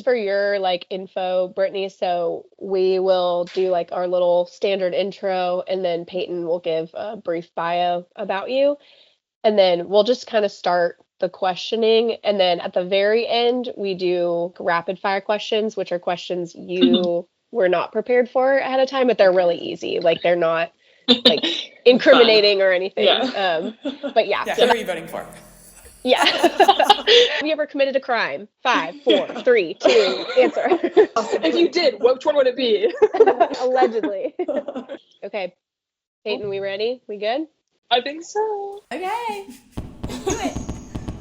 for your like info, Brittany, so we will do like our little standard intro, and then Peyton will give a brief bio about you. And then we'll just kind of start the questioning. And then at the very end, we do rapid fire questions, which are questions you were not prepared for ahead of time, but they're really easy. Like they're not like incriminating or anything. Yeah. But yeah. Yeah, So who are you voting for? yeah. Have you ever committed a crime? 5, 4, 3, 2, answer. If you did, which one would it be? Allegedly. Okay. Peyton, we ready? We good? I think so. Okay, let's do it.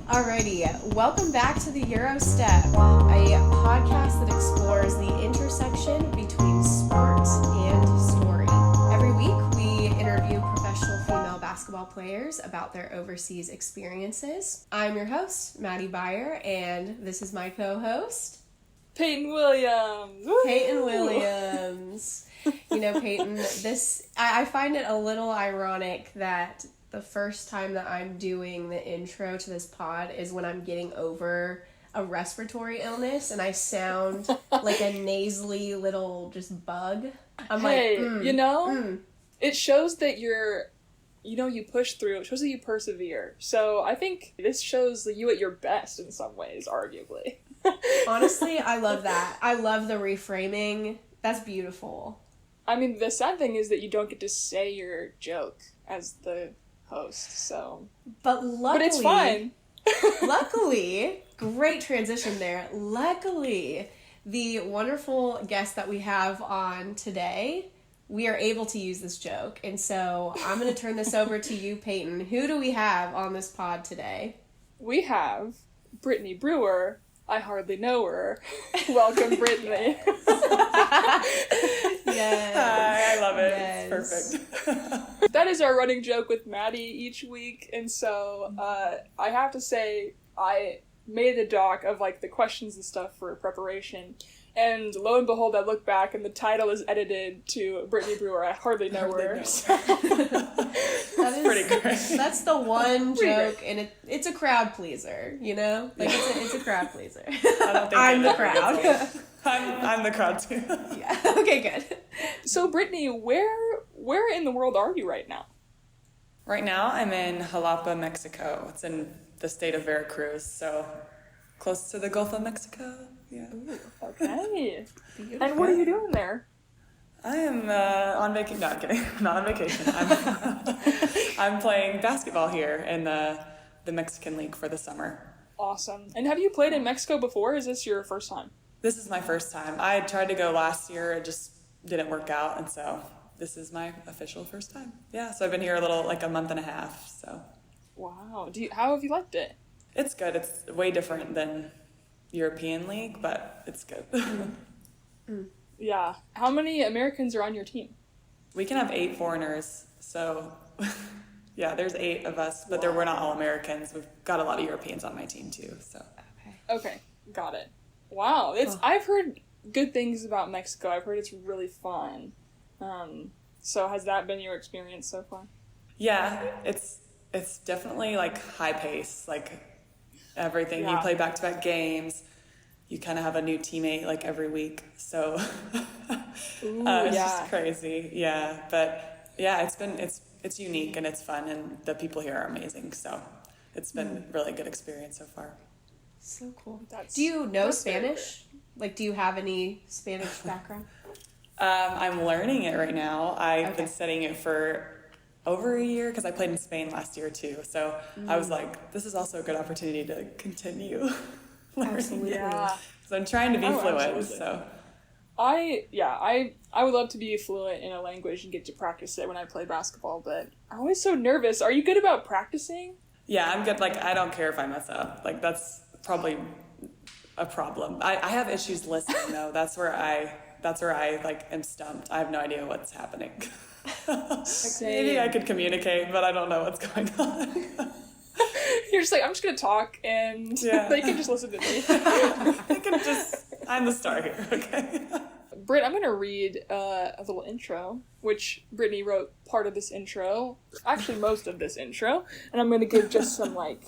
Alrighty, welcome back to the Eurostep, a podcast that explores the intersection between sport and story. Every week, we interview professional female basketball players about their overseas experiences. I'm your host, Maddie Brewer, and this is my co-host, Peyton Williams. Peyton Williams. You know, Peyton, I find it a little ironic that the first time that I'm doing the intro to this pod is when I'm getting over a respiratory illness and I sound like a nasally little just bug. I'm it shows that you push through. It shows that you persevere. So I think this shows you at your best in some ways, arguably. Honestly, I love that. I love the reframing. That's beautiful. I mean, the sad thing is that you don't get to say your joke as the host, so... But it's fine. Luckily, great transition there. Luckily, the wonderful guest that we have on today, we are able to use this joke. And so I'm going to turn this over to you, Peyton. Who do we have on this pod today? We have Brittany Brewer. I hardly know her. Welcome, Brittany. Yes. Hi, I love it. Yes. It's perfect. That is our running joke with Maddie each week, and so I have to say I made a doc of like the questions and stuff for preparation, and lo and behold, I look back and the title is edited to Brittany Brewer. I hardly know her. That's pretty great. That's the one joke, and it's a crowd pleaser, you know? Like, it's a crowd pleaser. I don't think I'm the crowd. I'm the crowd too. Yeah. Okay, good. So, Brittany, where in the world are you right now? Right now, I'm in Jalapa, Mexico. It's in the state of Veracruz, so close to the Gulf of Mexico. Yeah. Ooh, okay. And what are you doing there? I am on vacation. No, I'm kidding. I'm not on vacation. I'm playing basketball here in the Mexican League for the summer. Awesome. And have you played in Mexico before? Is this your first time? This is my first time. I tried to go last year. It just didn't work out, and so this is my official first time. Yeah, so I've been here a month and a half, so. Wow. How have you liked it? It's good. It's way different than European League, but it's good. Yeah. How many Americans are on your team? We can have 8 foreigners, so yeah, there's 8 of us, but we're not all Americans. We've got a lot of Europeans on my team too, so. Okay, got it. Wow, I've heard good things about Mexico. I've heard it's really fun. So has that been your experience so far? Yeah, it's definitely like high pace, like everything. Yeah. You play back-to-back games. You kind of have a new teammate like every week, so it's just crazy. Yeah, but yeah, it's unique and it's fun, and the people here are amazing. So it's been really good experience so far. So cool. Do you know Spanish? Like, do you have any Spanish background? I'm learning it right now. I've been studying it for over a year because I played in Spain last year too. So I was like, this is also a good opportunity to continue learning. Absolutely. Yeah. So I'm trying to be fluent. Absolutely. So I would love to be fluent in a language and get to practice it when I play basketball, but I'm always so nervous. Are you good about practicing? Yeah, I'm good. Like, I don't care if I mess up. Like, that's probably a problem. I have issues listening though. That's where I like am stumped. I have no idea what's happening. Maybe I could communicate, but I don't know what's going on. You're just like, I'm just gonna talk and they can just listen to me. I'm the star here, okay? Britt, I'm gonna read a little intro, which Brittany wrote part of this intro, actually most of this intro, and I'm gonna give just some like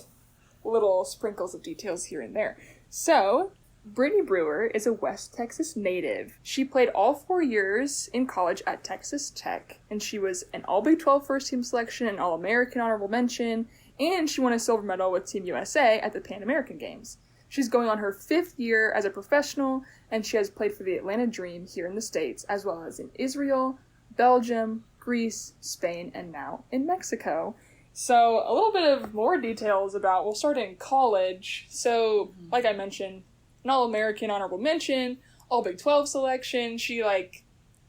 little sprinkles of details here and there. So, Brittany Brewer is a West Texas native. She played all 4 years in college at Texas Tech, and she was an All Big 12 first-team selection, an All-American honorable mention, and she won a silver medal with Team USA at the Pan American Games. She's going on her 5th year as a professional, and she has played for the Atlanta Dream here in the States, as well as in Israel, Belgium, Greece, Spain, and now in Mexico. So a little bit of more details about, we'll start in college. So, like I mentioned, an All-American honorable mention, All Big 12 selection. She,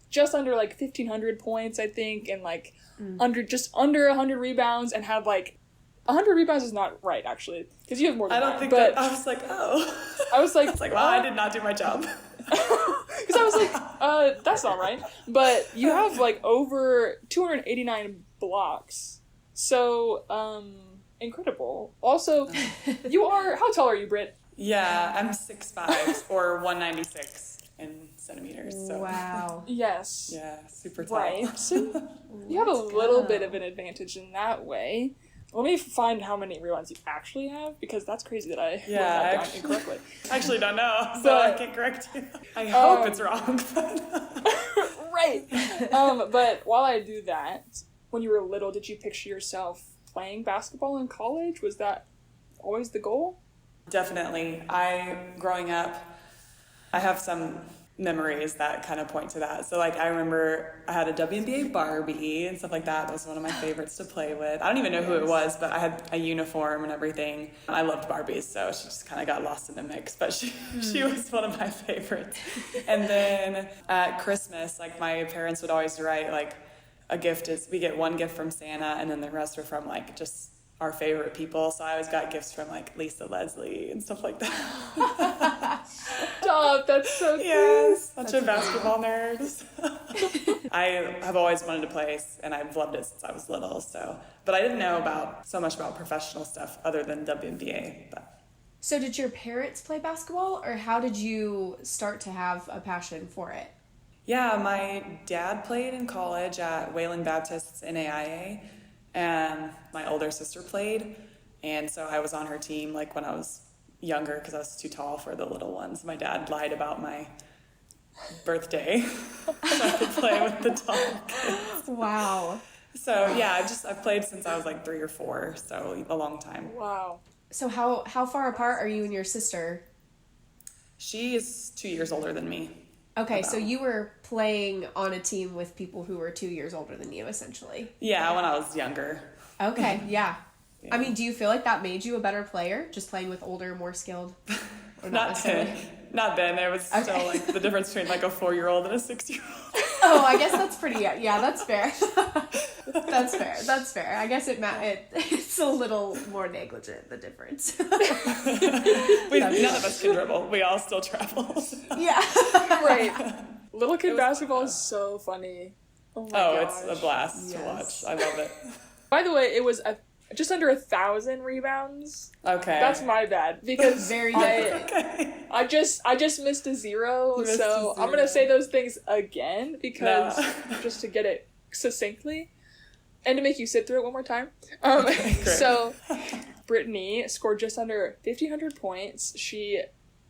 just under, 1,500 points, I think, and, under 100 rebounds, and had, 100 rebounds is not right, actually, because you have more than I don't that, think but that, I was like, oh. I was like, well, I did not do my job. Because I was like, that's not right. But you have, over 289 blocks. So, incredible. Also, how tall are you, Britt? Yeah, I'm 6'5", or 196 in centimeters. So. Wow. Yes. Yeah, super tall. Right. So you have a little bit of an advantage in that way. Let me find how many rebounds you actually have, because that's crazy that I wrote that down incorrectly. I actually don't know, so I can't correct you. I hope it's wrong. Right. But while I do that, when you were little, did you picture yourself playing basketball in college? Was that always the goal? Definitely. Growing up, I have some memories that kind of point to that. So, I remember I had a WNBA Barbie and stuff like that. That was one of my favorites to play with. I don't even know who it was, but I had a uniform and everything. I loved Barbies, so she just kind of got lost in the mix. But she was one of my favorites. And then at Christmas, my parents would always write, a gift is, we get one gift from Santa, and then the rest are from, just our favorite people. So I always got gifts from, Lisa Leslie and stuff like that. Stop, that's so cute. Yes, such a basketball nerd. I have always wanted to play, and I've loved it since I was little. But I didn't know so much about professional stuff other than WNBA. But. So did your parents play basketball, or how did you start to have a passion for it? Yeah, my dad played in college at Wayland Baptist's NAIA, and my older sister played, and so I was on her team when I was younger because I was too tall for the little ones. My dad lied about my birthday so I could play with the tall kids. Wow. So yeah, I've played since I was 3 or 4, so a long time. Wow. So how far apart are you and your sister? She is 2 years older than me. Okay, so you were playing on a team with people who were 2 years older than you, essentially. Yeah, when I was younger. Okay, yeah. I mean, do you feel like that made you a better player, just playing with older, more skilled? Or not then. Not then. There was still the difference between a 4-year-old and a 6-year-old. Oh, I guess that's pretty. Yeah, that's fair. That's fair. I guess it's a little more negligent, the difference. None of us can dribble. We all still travel. Yeah. Right. Little kid basketball is so funny. Oh my gosh. It's a blast to watch. I love it. By the way, it was just under 1,000 rebounds. Okay. That's my bad, because I just missed a zero, so I'm gonna say those things again because just to get it succinctly and to make you sit through it one more time. So Brittany scored just under 1,500 points. She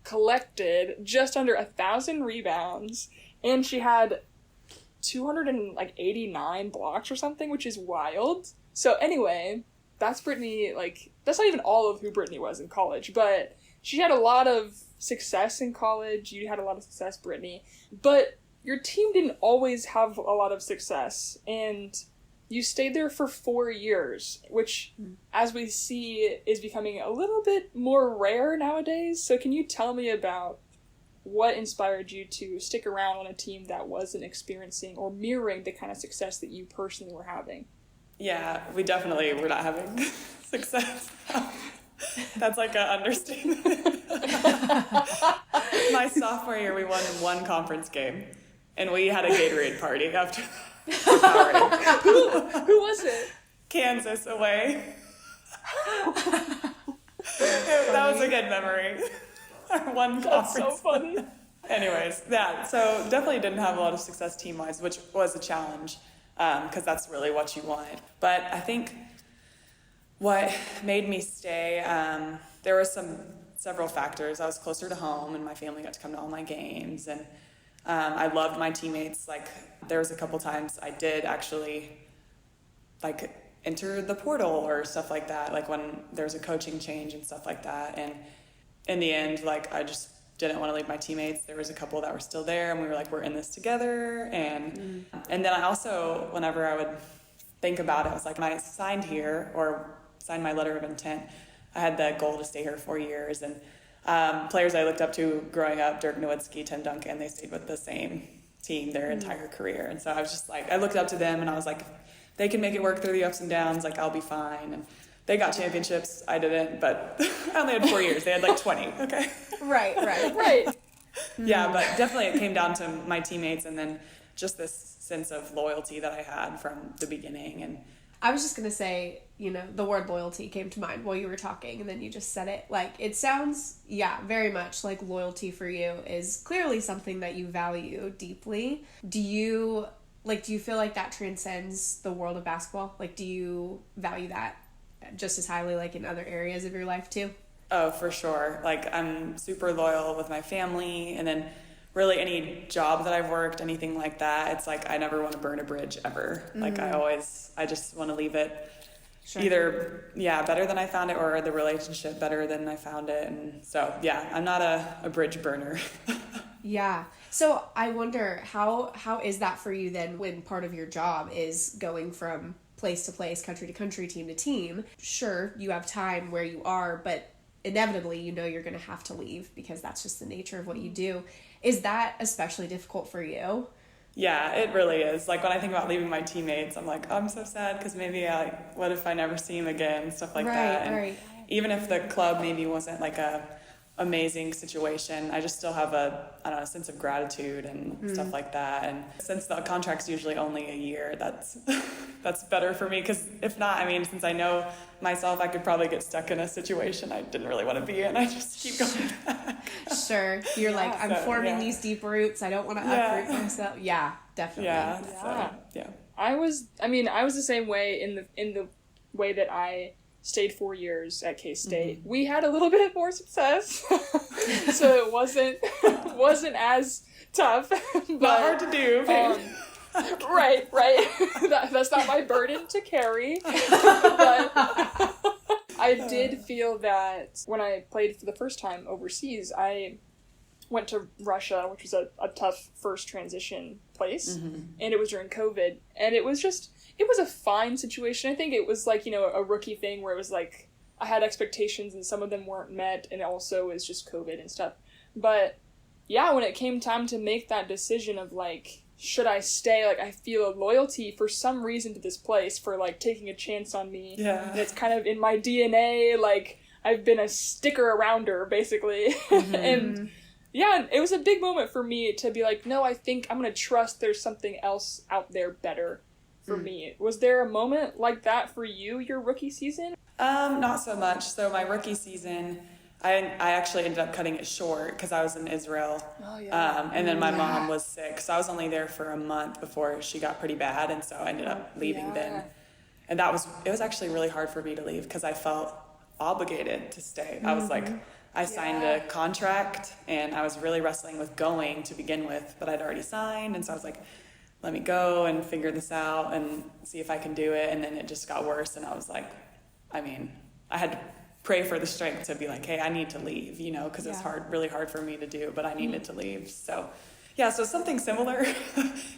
collected just under 1,000 rebounds, and she had 289 blocks or something, which is wild. So anyway, that's Brittany, that's not even all of who Brittany was in college, but she had a lot of success in college. You had a lot of success, Brittany, but your team didn't always have a lot of success, and you stayed there for 4 years, which, as we see, is becoming a little bit more rare nowadays. So can you tell me about what inspired you to stick around on a team that wasn't experiencing or mirroring the kind of success that you personally were having? Yeah, we definitely were not having success. That's an understatement. My sophomore year, we won one conference game, and we had a Gatorade party after the Who was it? Kansas away. That was a good memory. Our one conference. That's so funny. Anyways, so definitely didn't have a lot of success team-wise, which was a challenge. Because that's really what you want. But I think what made me stay, there were some several factors. I was closer to home, and my family got to come to all my games, and I loved my teammates. Like, there was a couple times I did actually, like, enter the portal or stuff like that, like when there's a coaching change and stuff like that. And in the end, like, I just didn't want to leave my teammates. There was a couple that were still there, and we were like, we're in this together. And then I also, whenever I would think about it, I was like, when I signed here or signed my letter of intent, I had the goal to stay here 4 years. And players I looked up to growing up, Dirk Nowitzki, Tim Duncan, they stayed with the same team their entire career. And so I was just like, I looked up to them, and I was like, they can make it work through the ups and downs, like, I'll be fine. And they got championships, I didn't, but I only had 4 years. They had like 20, okay? Right. Yeah, but definitely it came down to my teammates, and then just this sense of loyalty that I had from the beginning. And I was just going to say, you know, the word loyalty came to mind while you were talking, and then you just said it. Like, it sounds, very much like loyalty for you is clearly something that you value deeply. Do you feel like that transcends the world of basketball? Like, do you value that just as highly, like, in other areas of your life too? Oh, for sure. Like, I'm super loyal with my family, and then really any job that I've worked, anything like that, it's like I never want to burn a bridge ever. Like, I just want to leave it either, better than I found it, or the relationship better than I found it. And so, I'm not a bridge burner. Yeah. So I wonder, how is that for you then, when part of your job is going from place to place, country to country, team to team? Sure, you have time where you are, but inevitably, you know, you're going to have to leave because that's just the nature of what you do. Is that especially difficult for you? Yeah, it really is. Like, when I think about leaving my teammates, I'm like, I'm so sad, because maybe what if I never see them again, stuff like that. And even if the club maybe wasn't like a amazing situation, I just still have a sense of gratitude and stuff like that. And since the contract's usually only a year, that's better for me, because if not, I mean, since I know myself, I could probably get stuck in a situation I didn't really want to be in. I just keep going back. Sure. You're like, I'm forming these deep roots. I don't want to uproot myself. Yeah, definitely. Yeah. I was the same way in the way that I stayed 4 years at K-State. We had a little bit more success, so it wasn't as tough. But, not hard to do. Right. That's not my burden to carry. But I did feel that when I played for the first time overseas, I went to Russia, which was a tough first transition place, and it was during COVID, and it was a fine situation. I think it was like, a rookie thing where it was like I had expectations and some of them weren't met, and also it was just COVID and stuff. But yeah, when it came time to make that decision of like, should I stay? Like, I feel a loyalty for some reason to this place for like taking a chance on me. Yeah. And it's kind of in my DNA. Like, I've been a sticker arounder basically. And yeah, it was a big moment for me to be like, no, I think I'm going to trust there's something else out there better for me. Was there a moment like that for you, your rookie season? Not so much. So my rookie season, I actually ended up cutting it short because I was in Israel. Oh, yeah. And then my mom was sick, so I was only there for a month before she got pretty bad, and so I ended up leaving then. And it was actually really hard for me to leave because I felt obligated to stay. I was like, I signed a contract, and I was really wrestling with going to begin with, but I'd already signed, and so I was like, let me go and figure this out and see if I can do it. And then it just got worse, and I was like, I had to pray for the strength to be like, hey, I need to leave, because it's really hard for me to do, but I needed to leave. So so something similar.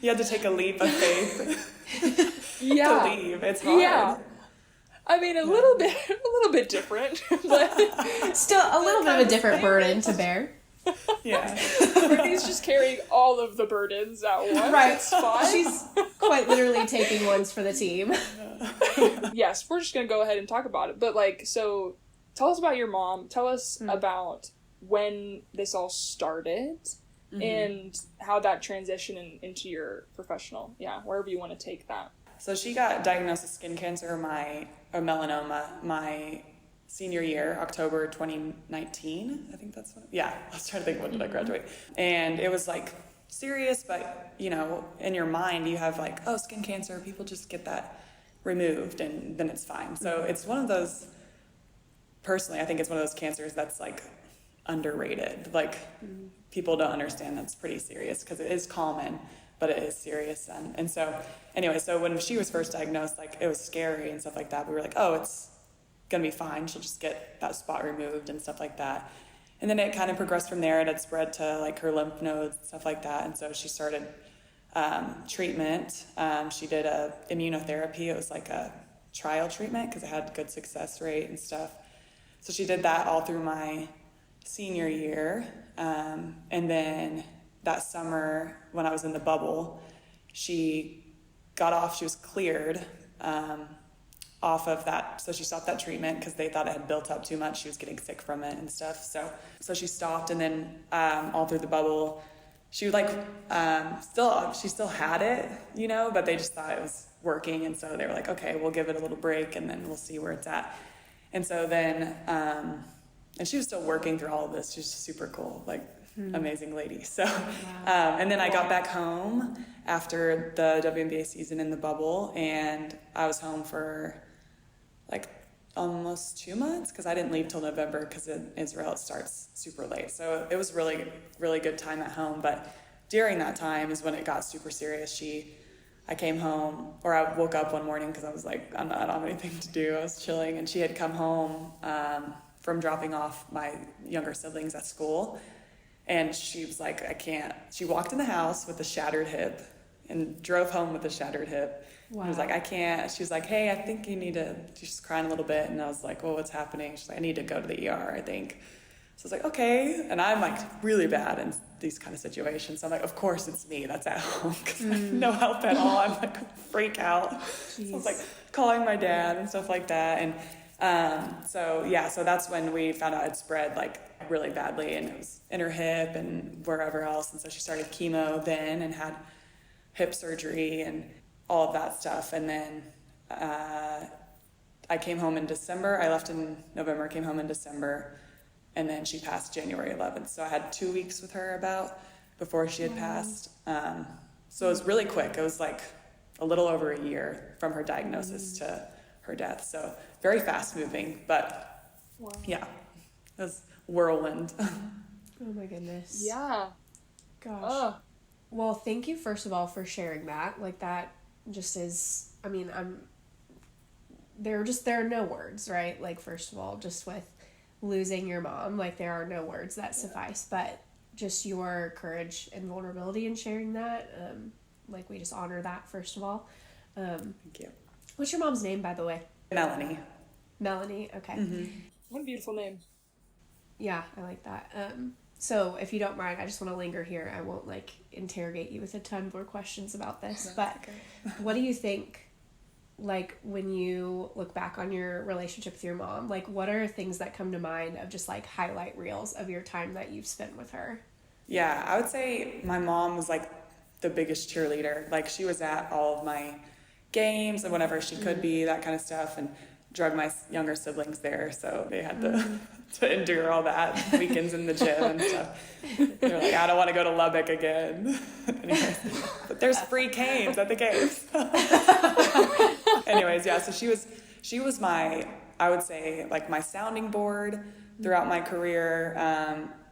You had to take a leap of faith to leave. It's hard. Yeah. I mean, a little bit different, but still a little bit of a different burden to bear. Yeah. Brittany's just carrying all of the burdens at once. Right. It's fine. She's quite literally taking ones for the team. Yes, we're just going to go ahead and talk about it. But, so tell us about your mom. Tell us about when this all started and how that transitioned into your professional, wherever you want to take that. So she got diagnosed with skin cancer, or melanoma, my senior year, October 2019. I think that's when, I was trying to think, when did I graduate? And it was like serious, but in your mind you have like, oh, skin cancer, people just get that removed and then it's fine. So it's one of those, personally, I think it's one of those cancers that's like underrated. Like, people don't understand that's pretty serious because it is common, but it is serious. And so anyway, so when she was first diagnosed, like, it was scary and stuff like that. We were like, oh, it's gonna be fine. She'll just get that spot removed and stuff like that. And then it kind of progressed from there. It had spread to like her lymph nodes and stuff like that. And so she started treatment. She did a immunotherapy. It was like a trial treatment because it had good success rate and stuff. So she did that all through my senior year. And then that summer when I was in the bubble, she was cleared off of that. So she stopped that treatment because they thought it had built up too much. She was getting sick from it and stuff. So she stopped, and then all through the bubble, she would she still had it, but they just thought it was working. And so they were like, okay, we'll give it a little break and then we'll see where it's at. And so then, and she was still working through all of this. She's super cool, amazing lady. So, and then I got back home after the WNBA season in the bubble, and I was home for almost 2 months because I didn't leave till November because in Israel it starts super late. So it was really, really good time at home. But during that time is when it got super serious. I came home, or I woke up one morning because I was like, I don't have anything to do. I was chilling, and she had come home from dropping off my younger siblings at school. And she was like, I can't. She walked in the house with a shattered hip and drove home with a shattered hip. Wow. I was like, I can't. She was like, hey, I think you need to. She's crying a little bit. And I was like, well, what's happening? She's like, I need to go to the ER, I think. So I was like, okay. And I'm really bad in these kind of situations. So I'm like, of course it's me that's at home because I have no help at all. I'm freak out. So I was calling my dad and stuff like that. And so that's when we found out it spread really badly, and it was in her hip and wherever else. And so she started chemo then and had hip surgery and all of that stuff. And then I came home in December. I left in November, came home in December, and then she passed January 11th. So I had 2 weeks with her before she had passed. So it was really quick. It was a little over a year from her diagnosis to her death. So very fast moving, but yeah, it was whirlwind. Oh my goodness. Yeah. Gosh. Oh. Well, thank you first of all for sharing that. That just is, there are no words, right? First of all, just with losing your mom, there are no words that suffice, but just your courage and vulnerability in sharing that, we just honor that first of all. Thank you. What's your mom's name, by the way? Melanie. Melanie, okay. Mm-hmm. What a beautiful name. Yeah, I like that. So if you don't mind, I just want to linger here. I won't interrogate you with a ton more questions about this, That's but okay. What do you think, when you look back on your relationship with your mom, what are things that come to mind of just highlight reels of your time that you've spent with her? Yeah, I would say my mom was the biggest cheerleader. She was at all of my games and whenever she could be, that kind of stuff, and drug my younger siblings there, so they had to endure all that, weekends in the gym and stuff. They're like, I don't want to go to Lubbock again. Anyways, but there's free canes at the games. Anyways, yeah, so she was my, I would say, my sounding board throughout my career,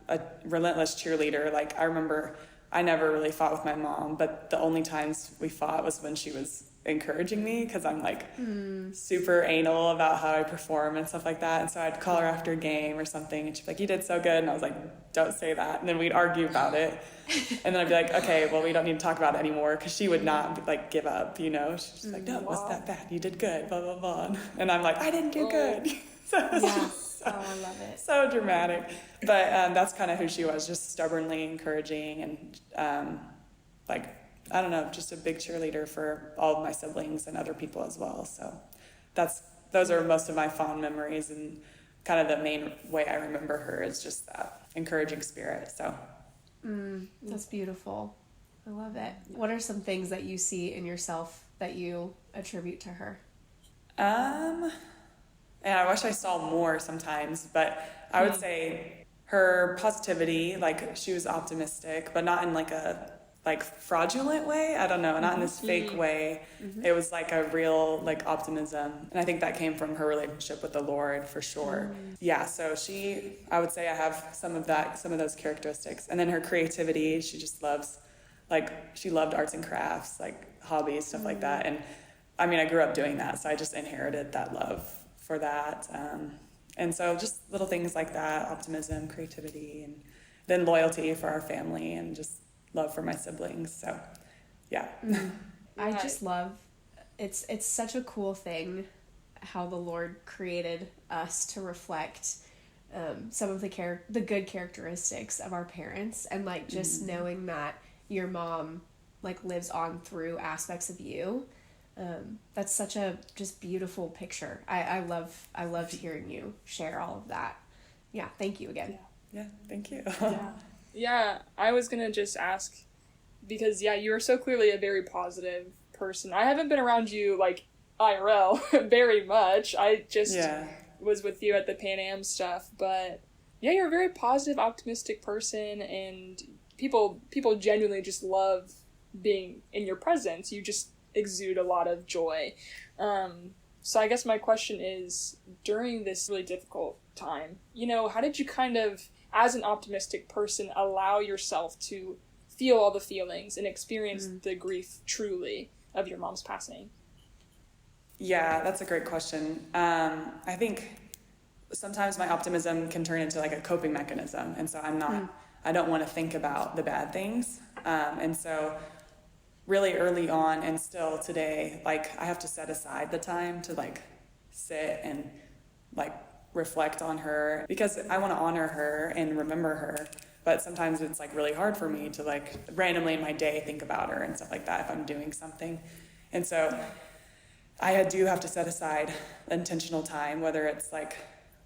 a relentless cheerleader. I remember I never really fought with my mom, but the only times we fought was when she was encouraging me, because I'm super anal about how I perform and stuff like that. And so I'd call her after a game or something, and she'd be like, you did so good. And I was like, don't say that. And then we'd argue about it. And then I'd be like, okay, well, we don't need to talk about it anymore, because she would not give up, She's just like, no, it wasn't that bad. You did good, blah, blah, blah. And I'm like, I didn't do good. So I love it. So dramatic. But that's kind of who she was, just stubbornly encouraging and I don't know, just a big cheerleader for all of my siblings and other people as well. So those are most of my fond memories, and kind of the main way I remember her is just that encouraging spirit. So that's beautiful. I love it. What are some things that you see in yourself that you attribute to her? And I wish I saw more sometimes, but I would say her positivity, she was optimistic, but not in a like fraudulent way. I don't know, not in this fake way. It was like a real like optimism. And I think that came from her relationship with the Lord for sure. Yeah, so I would say I have some of those characteristics. And then her creativity, she just loves, like, she loved arts and crafts, like hobbies, stuff like that. And I mean, I grew up doing that, so I just inherited that love for that. And so just little things like that, optimism, creativity, and then loyalty for our family, and just love for my siblings. So yeah. I just love, it's such a cool thing how the Lord created us to reflect some of the good characteristics of our parents, and like just knowing that your mom like lives on through aspects of you. That's such a just beautiful picture. I loved hearing you share all of that. Yeah, thank you again. Yeah, thank you. Yeah, I was gonna just ask, because you are so clearly a very positive person. I haven't been around you like IRL very much. I just was with you at the Pan Am stuff, but yeah, you're a very positive, optimistic person, and people genuinely just love being in your presence. You just exude a lot of joy. So I guess my question is, during this really difficult time, how did you kind of, as an optimistic person, allow yourself to feel all the feelings and experience the grief truly of your mom's passing? Yeah, that's a great question. I think sometimes my optimism can turn into like a coping mechanism. And so I don't want to think about the bad things. And so really early on, and still today, like, I have to set aside the time to like sit and like reflect on her, because I want to honor her and remember her. But sometimes it's like really hard for me to like randomly in my day think about her and stuff like that if I'm doing something. And so I do have to set aside intentional time, whether it's like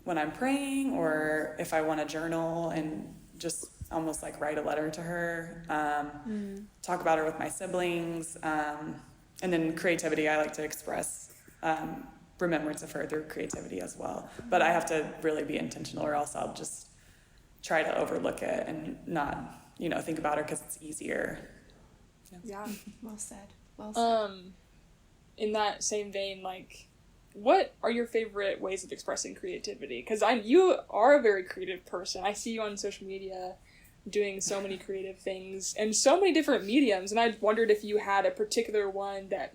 when I'm praying or if I want to journal and just almost like write a letter to her, talk about her with my siblings, and then creativity. I like to express remembrance of her through creativity as well. But I have to really be intentional, or else I'll just try to overlook it and not, think about her because it's easier. Yeah. Well said. Well said. In that same vein, like, what are your favorite ways of expressing creativity? Because you are a very creative person. I see you on social media doing so many creative things and so many different mediums, and I wondered if you had a particular one that,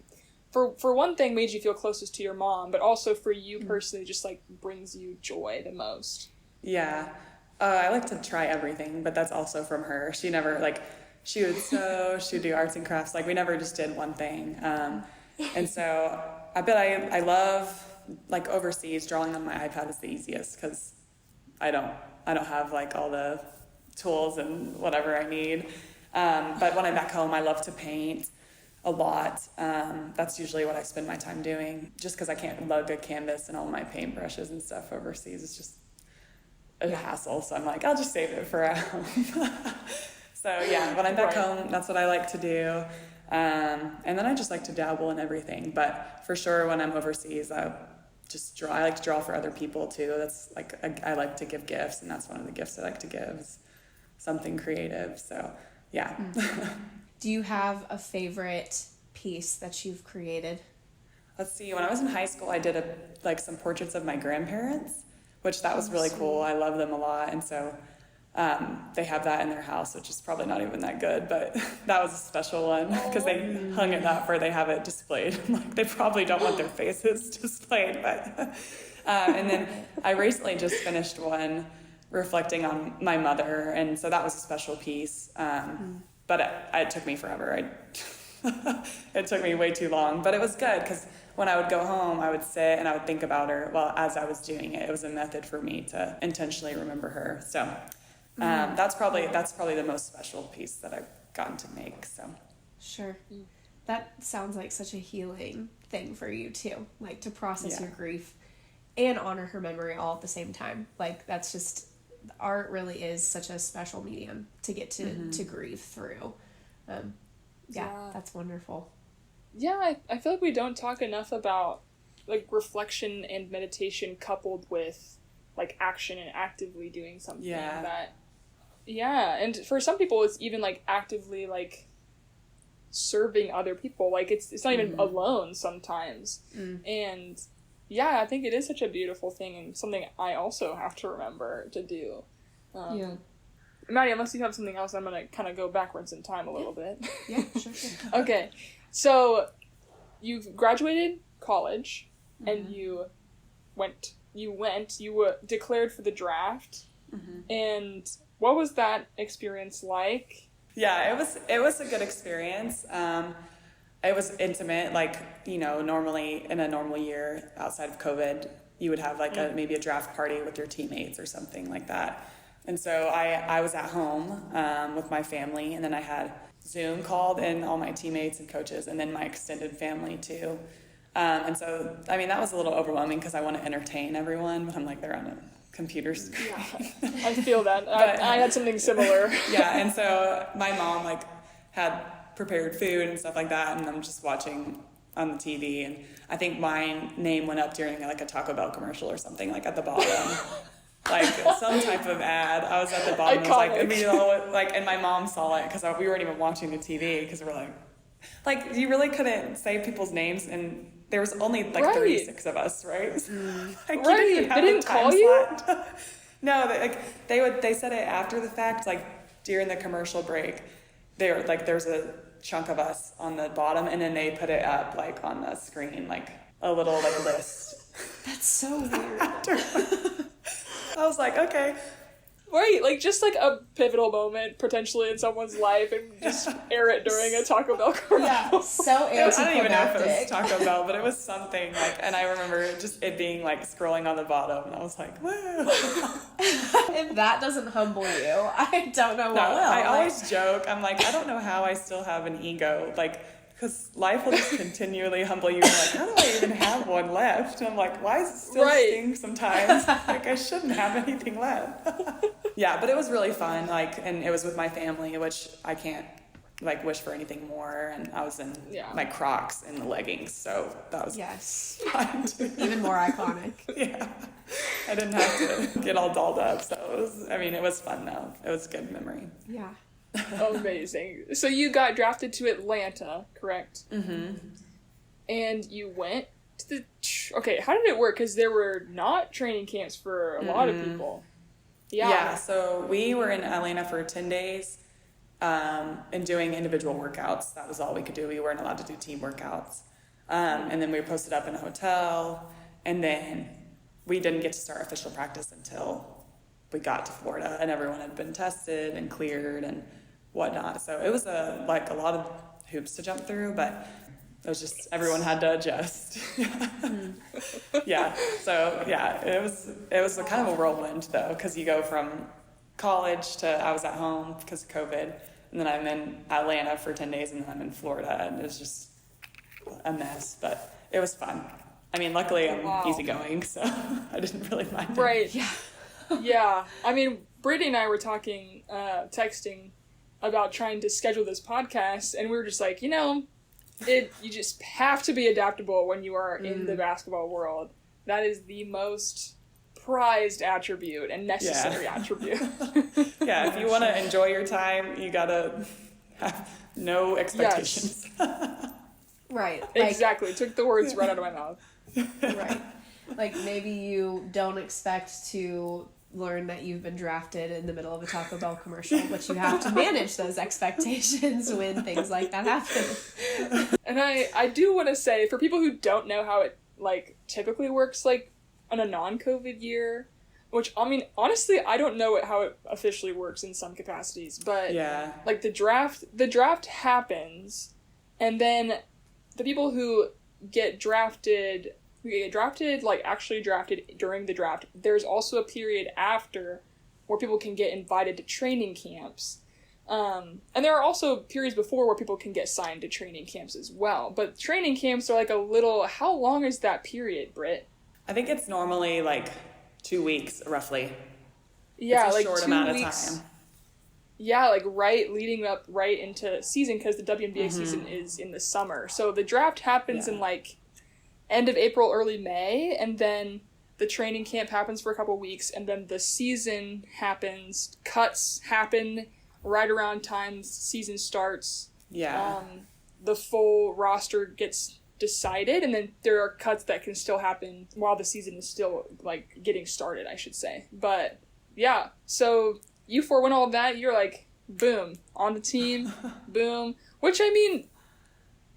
for one thing, made you feel closest to your mom, but also for you personally just like brings you joy the most. Yeah. I like to try everything, but that's also from her. She never, like, she would sew, she would do arts and crafts. Like, we never just did one thing. And so I bet I love, like, overseas, drawing on my iPad is the easiest, because I don't have like all the tools and whatever I need. But when I'm back home, I love to paint a lot. That's usually what I spend my time doing, just because I can't lug a canvas and all my paintbrushes and stuff overseas. It's just a hassle. So I'm like, I'll just save it for at home. So yeah, when I'm back home, that's what I like to do. And then I just like to dabble in everything. But for sure, when I'm overseas, I like to draw for other people too. That's like, I like to give gifts, and that's one of the gifts I like to give, is something creative. So yeah. Do you have a favorite piece that you've created? Let's see. When I was in high school, I did some portraits of my grandparents, which that was really cool. I love them a lot. And so they have that in their house, which is probably not even that good, but that was a special one, because they hung it up where they have it displayed. Like, they probably don't want their faces displayed, but and then I recently just finished one reflecting on my mother, and so that was a special piece. But it took me forever. It took me way too long, but it was good, because when I would go home, I would sit and I would think about her. Well, as I was doing it, it was a method for me to intentionally remember her. So that's probably the most special piece that I've gotten to make. So sure, that sounds like such a healing thing for you too, like to process your grief and honor her memory all at the same time. Like, that's just, art really is such a special medium to get to grieve through. That's wonderful. Yeah, I feel like we don't talk enough about like reflection and meditation coupled with like action and actively doing something and for some people it's even like actively like serving other people. Like, it's not even alone sometimes. And yeah, I think it is such a beautiful thing and something I also have to remember to do. Maddie, unless you have something else, I'm going to kind of go backwards in time a little bit. Yeah, sure. Okay, so you've graduated college, and you were declared for the draft, and what was that experience like? Yeah, it was a good experience. It was intimate, like, you know, normally in a normal year outside of COVID, you would have like maybe a draft party with your teammates or something like that. And so I was at home with my family, and then I had Zoom called in all my teammates and coaches, and then my extended family too. And so, I mean, that was a little overwhelming because I want to entertain everyone, but I'm like, they're on a computer screen. Yeah, I feel that. I had something similar. Yeah, and so my mom like had prepared food and stuff like that, and I'm just watching on the TV, and I think my name went up during like a Taco Bell commercial or something, like at the bottom. Like some type of ad. I was at the bottom. Iconic. I was like, and my mom saw it because we weren't even watching the TV because we're like you really couldn't say people's names, and there was only like 36 of us, right? Like, right. You didn't have they didn't call you? No, they said it after the fact, like during the commercial break. They were like, there's a chunk of us on the bottom, and then they put it up like on the screen, like a little like list. That's so weird. I was like, okay. Right, like just like a pivotal moment potentially in someone's life, and just air it during a Taco Bell commercial. Yeah, so anticlimactic. I don't even know if it was Taco Bell, but it was something like, and I remember just it being like scrolling on the bottom, and I was like, whoa. If that doesn't humble you, I don't know what will. I always joke, I'm like, I don't know how I still have an ego, like, because life will just continually humble you. I'm like, how do I even have one left? And I'm like, why does it still sting sometimes? Like, I shouldn't have anything left. Yeah, but it was really fun, like, and it was with my family, which I can't, like, wish for anything more. And I was in my Crocs and the leggings, so that was fun too. Even more iconic. Yeah, I didn't have to get all dolled up, so it was fun though. It was a good memory. Yeah. Amazing. So you got drafted to Atlanta, correct? And you went to the... Okay, how did it work? Because there were not training camps for a lot of people. Yeah, so we were in Atlanta for 10 days and doing individual workouts. That was all we could do. We weren't allowed to do team workouts. And then we were posted up in a hotel, and then we didn't get to start official practice until we got to Florida, and everyone had been tested and cleared and whatnot. So it was a lot of hoops to jump through, but it was just, everyone had to adjust. Yeah. So yeah, it was a kind of a whirlwind though, because you go from college to I was at home because of COVID, and then I'm in Atlanta for 10 days, and then I'm in Florida, and it was just a mess, but it was fun. I mean, luckily I'm easygoing, so I didn't really mind it. Right. Yeah. Yeah. I mean, Brittany and I were talking, texting about trying to schedule this podcast, and we were just like, you just have to be adaptable when you are in the basketball world. That is the most prized attribute and necessary attribute. Yeah, if you want to enjoy your time, you gotta have no expectations. Yes. Right. Exactly. Took the words right out of my mouth. Right. Like, maybe you don't expect to learn that you've been drafted in the middle of a Taco Bell commercial, but you have to manage those expectations when things like that happen. And I do want to say, for people who don't know how it, like, typically works, like, on a non-COVID year, which, I mean, honestly, I don't know how it officially works in some capacities, but, like, the draft happens, and then the people who get drafted, like actually drafted during the draft, there's also a period after where people can get invited to training camps. And there are also periods before where people can get signed to training camps as well. But training camps are like how long is that period, Britt? I think it's normally like 2 weeks, roughly. Yeah, it's a like short 2 amount weeks. Of time. Yeah, like leading up right into season, because the WNBA season is in the summer. So the draft happens in like end of April, early May, and then the training camp happens for a couple weeks, and then the season happens. Cuts happen right around time season starts. Yeah. the full roster gets decided, and then there are cuts that can still happen while the season is still like getting started, I should say. But yeah, so you forewent all of that. You're like, boom, on the team, boom. Which, I mean,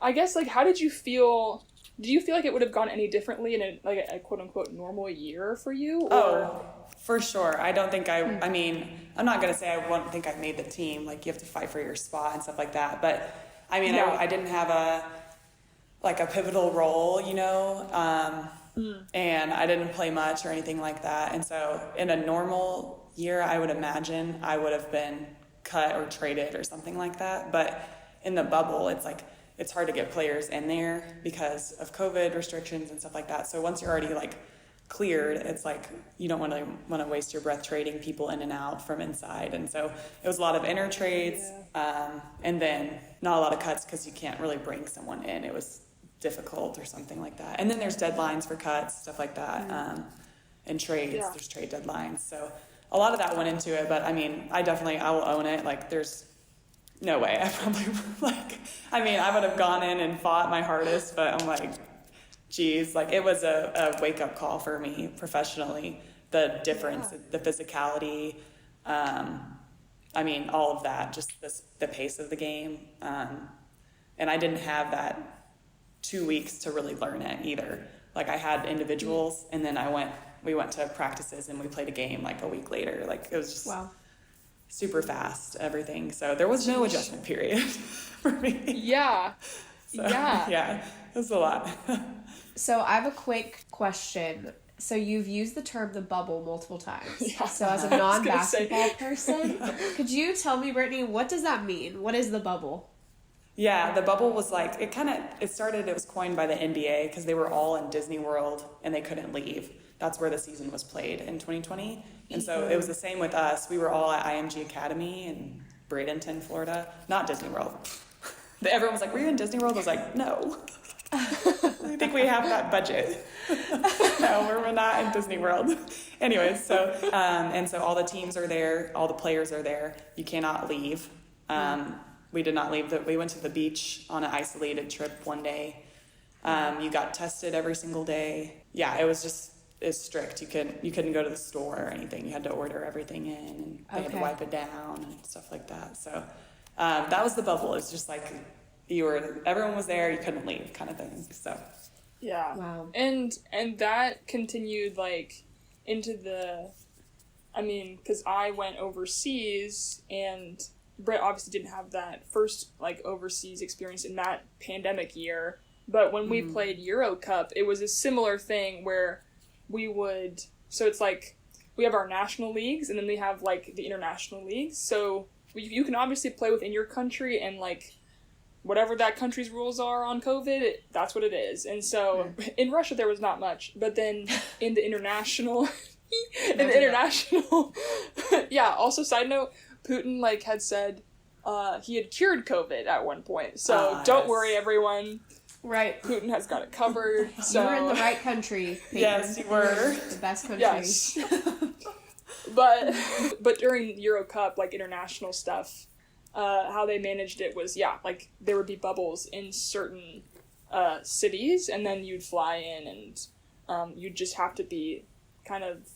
I guess, like, how did you feel? Do you feel like it would have gone any differently in a quote unquote normal year for you? Or? Oh, for sure. I don't think I mean, I'm not going to say I won't think I made the team. Like, you have to fight for your spot and stuff like that. But I mean, I didn't have a pivotal role, you know, and I didn't play much or anything like that. And so in a normal year, I would imagine I would have been cut or traded or something like that. But in the bubble, it's like, it's hard to get players in there because of COVID restrictions and stuff like that. So once you're already like cleared, it's like you don't want to waste your breath trading people in and out from inside. And so it was a lot of inner trades, and then not a lot of cuts because you can't really bring someone in. It was difficult or something like that. And then there's deadlines for cuts, stuff like that, and trades. Yeah. There's trade deadlines. So a lot of that went into it. But I mean, I will own it. Like, there's no way. I probably I would have gone in and fought my hardest, but I'm like, geez, like, it was a wake-up call for me professionally. The difference, the physicality, I mean, all of that, just the pace of the game. And I didn't have that 2 weeks to really learn it either. Like, I had individuals, and then we went to practices and we played a game like a week later. Like, it was just super fast, everything. So there was no adjustment period for me. Yeah. So, yeah, it was a lot. So I have a quick question. So you've used the term the bubble multiple times. Yeah. So as a non-basketball person, could you tell me, Brittany, what does that mean? What is the bubble? Yeah, the bubble was like, it was coined by the NBA because they were all in Disney World and they couldn't leave. That's where the season was played in 2020. And so it was the same with us. We were all at IMG Academy in Bradenton, Florida. Not Disney World. Everyone was like, were you in Disney World? I was like, no. I think we have that budget. No, we're not in Disney World. Anyways, so and so all the teams are there, all the players are there. You cannot leave. We did not leave. We went to the beach on an isolated trip one day. You got tested every single day. Yeah, it was just, it's strict. You couldn't go to the store or anything. You had to order everything in, and they had to wipe it down and stuff like that. So that was the bubble. It's just like everyone was there, you couldn't leave, kind of thing. So yeah. Wow. And that continued like into because I went overseas, and Britt obviously didn't have that first like overseas experience in that pandemic year. But when we played Euro Cup, it was a similar thing where so it's like we have our national leagues and then we have like the international leagues. So you can obviously play within your country, and like whatever that country's rules are on COVID, that's what it is. And so in Russia there was not much, but then in the international, yeah. Also, side note, Putin like had said he had cured COVID at one point. So don't worry, everyone. Right. Putin has got it covered. So you were in the right country, Peyton. Yes, you were. The best country. Yes. But during Euro Cup, like international stuff, how they managed it was, like there would be bubbles in certain cities, and then you'd fly in, and you'd just have to be kind of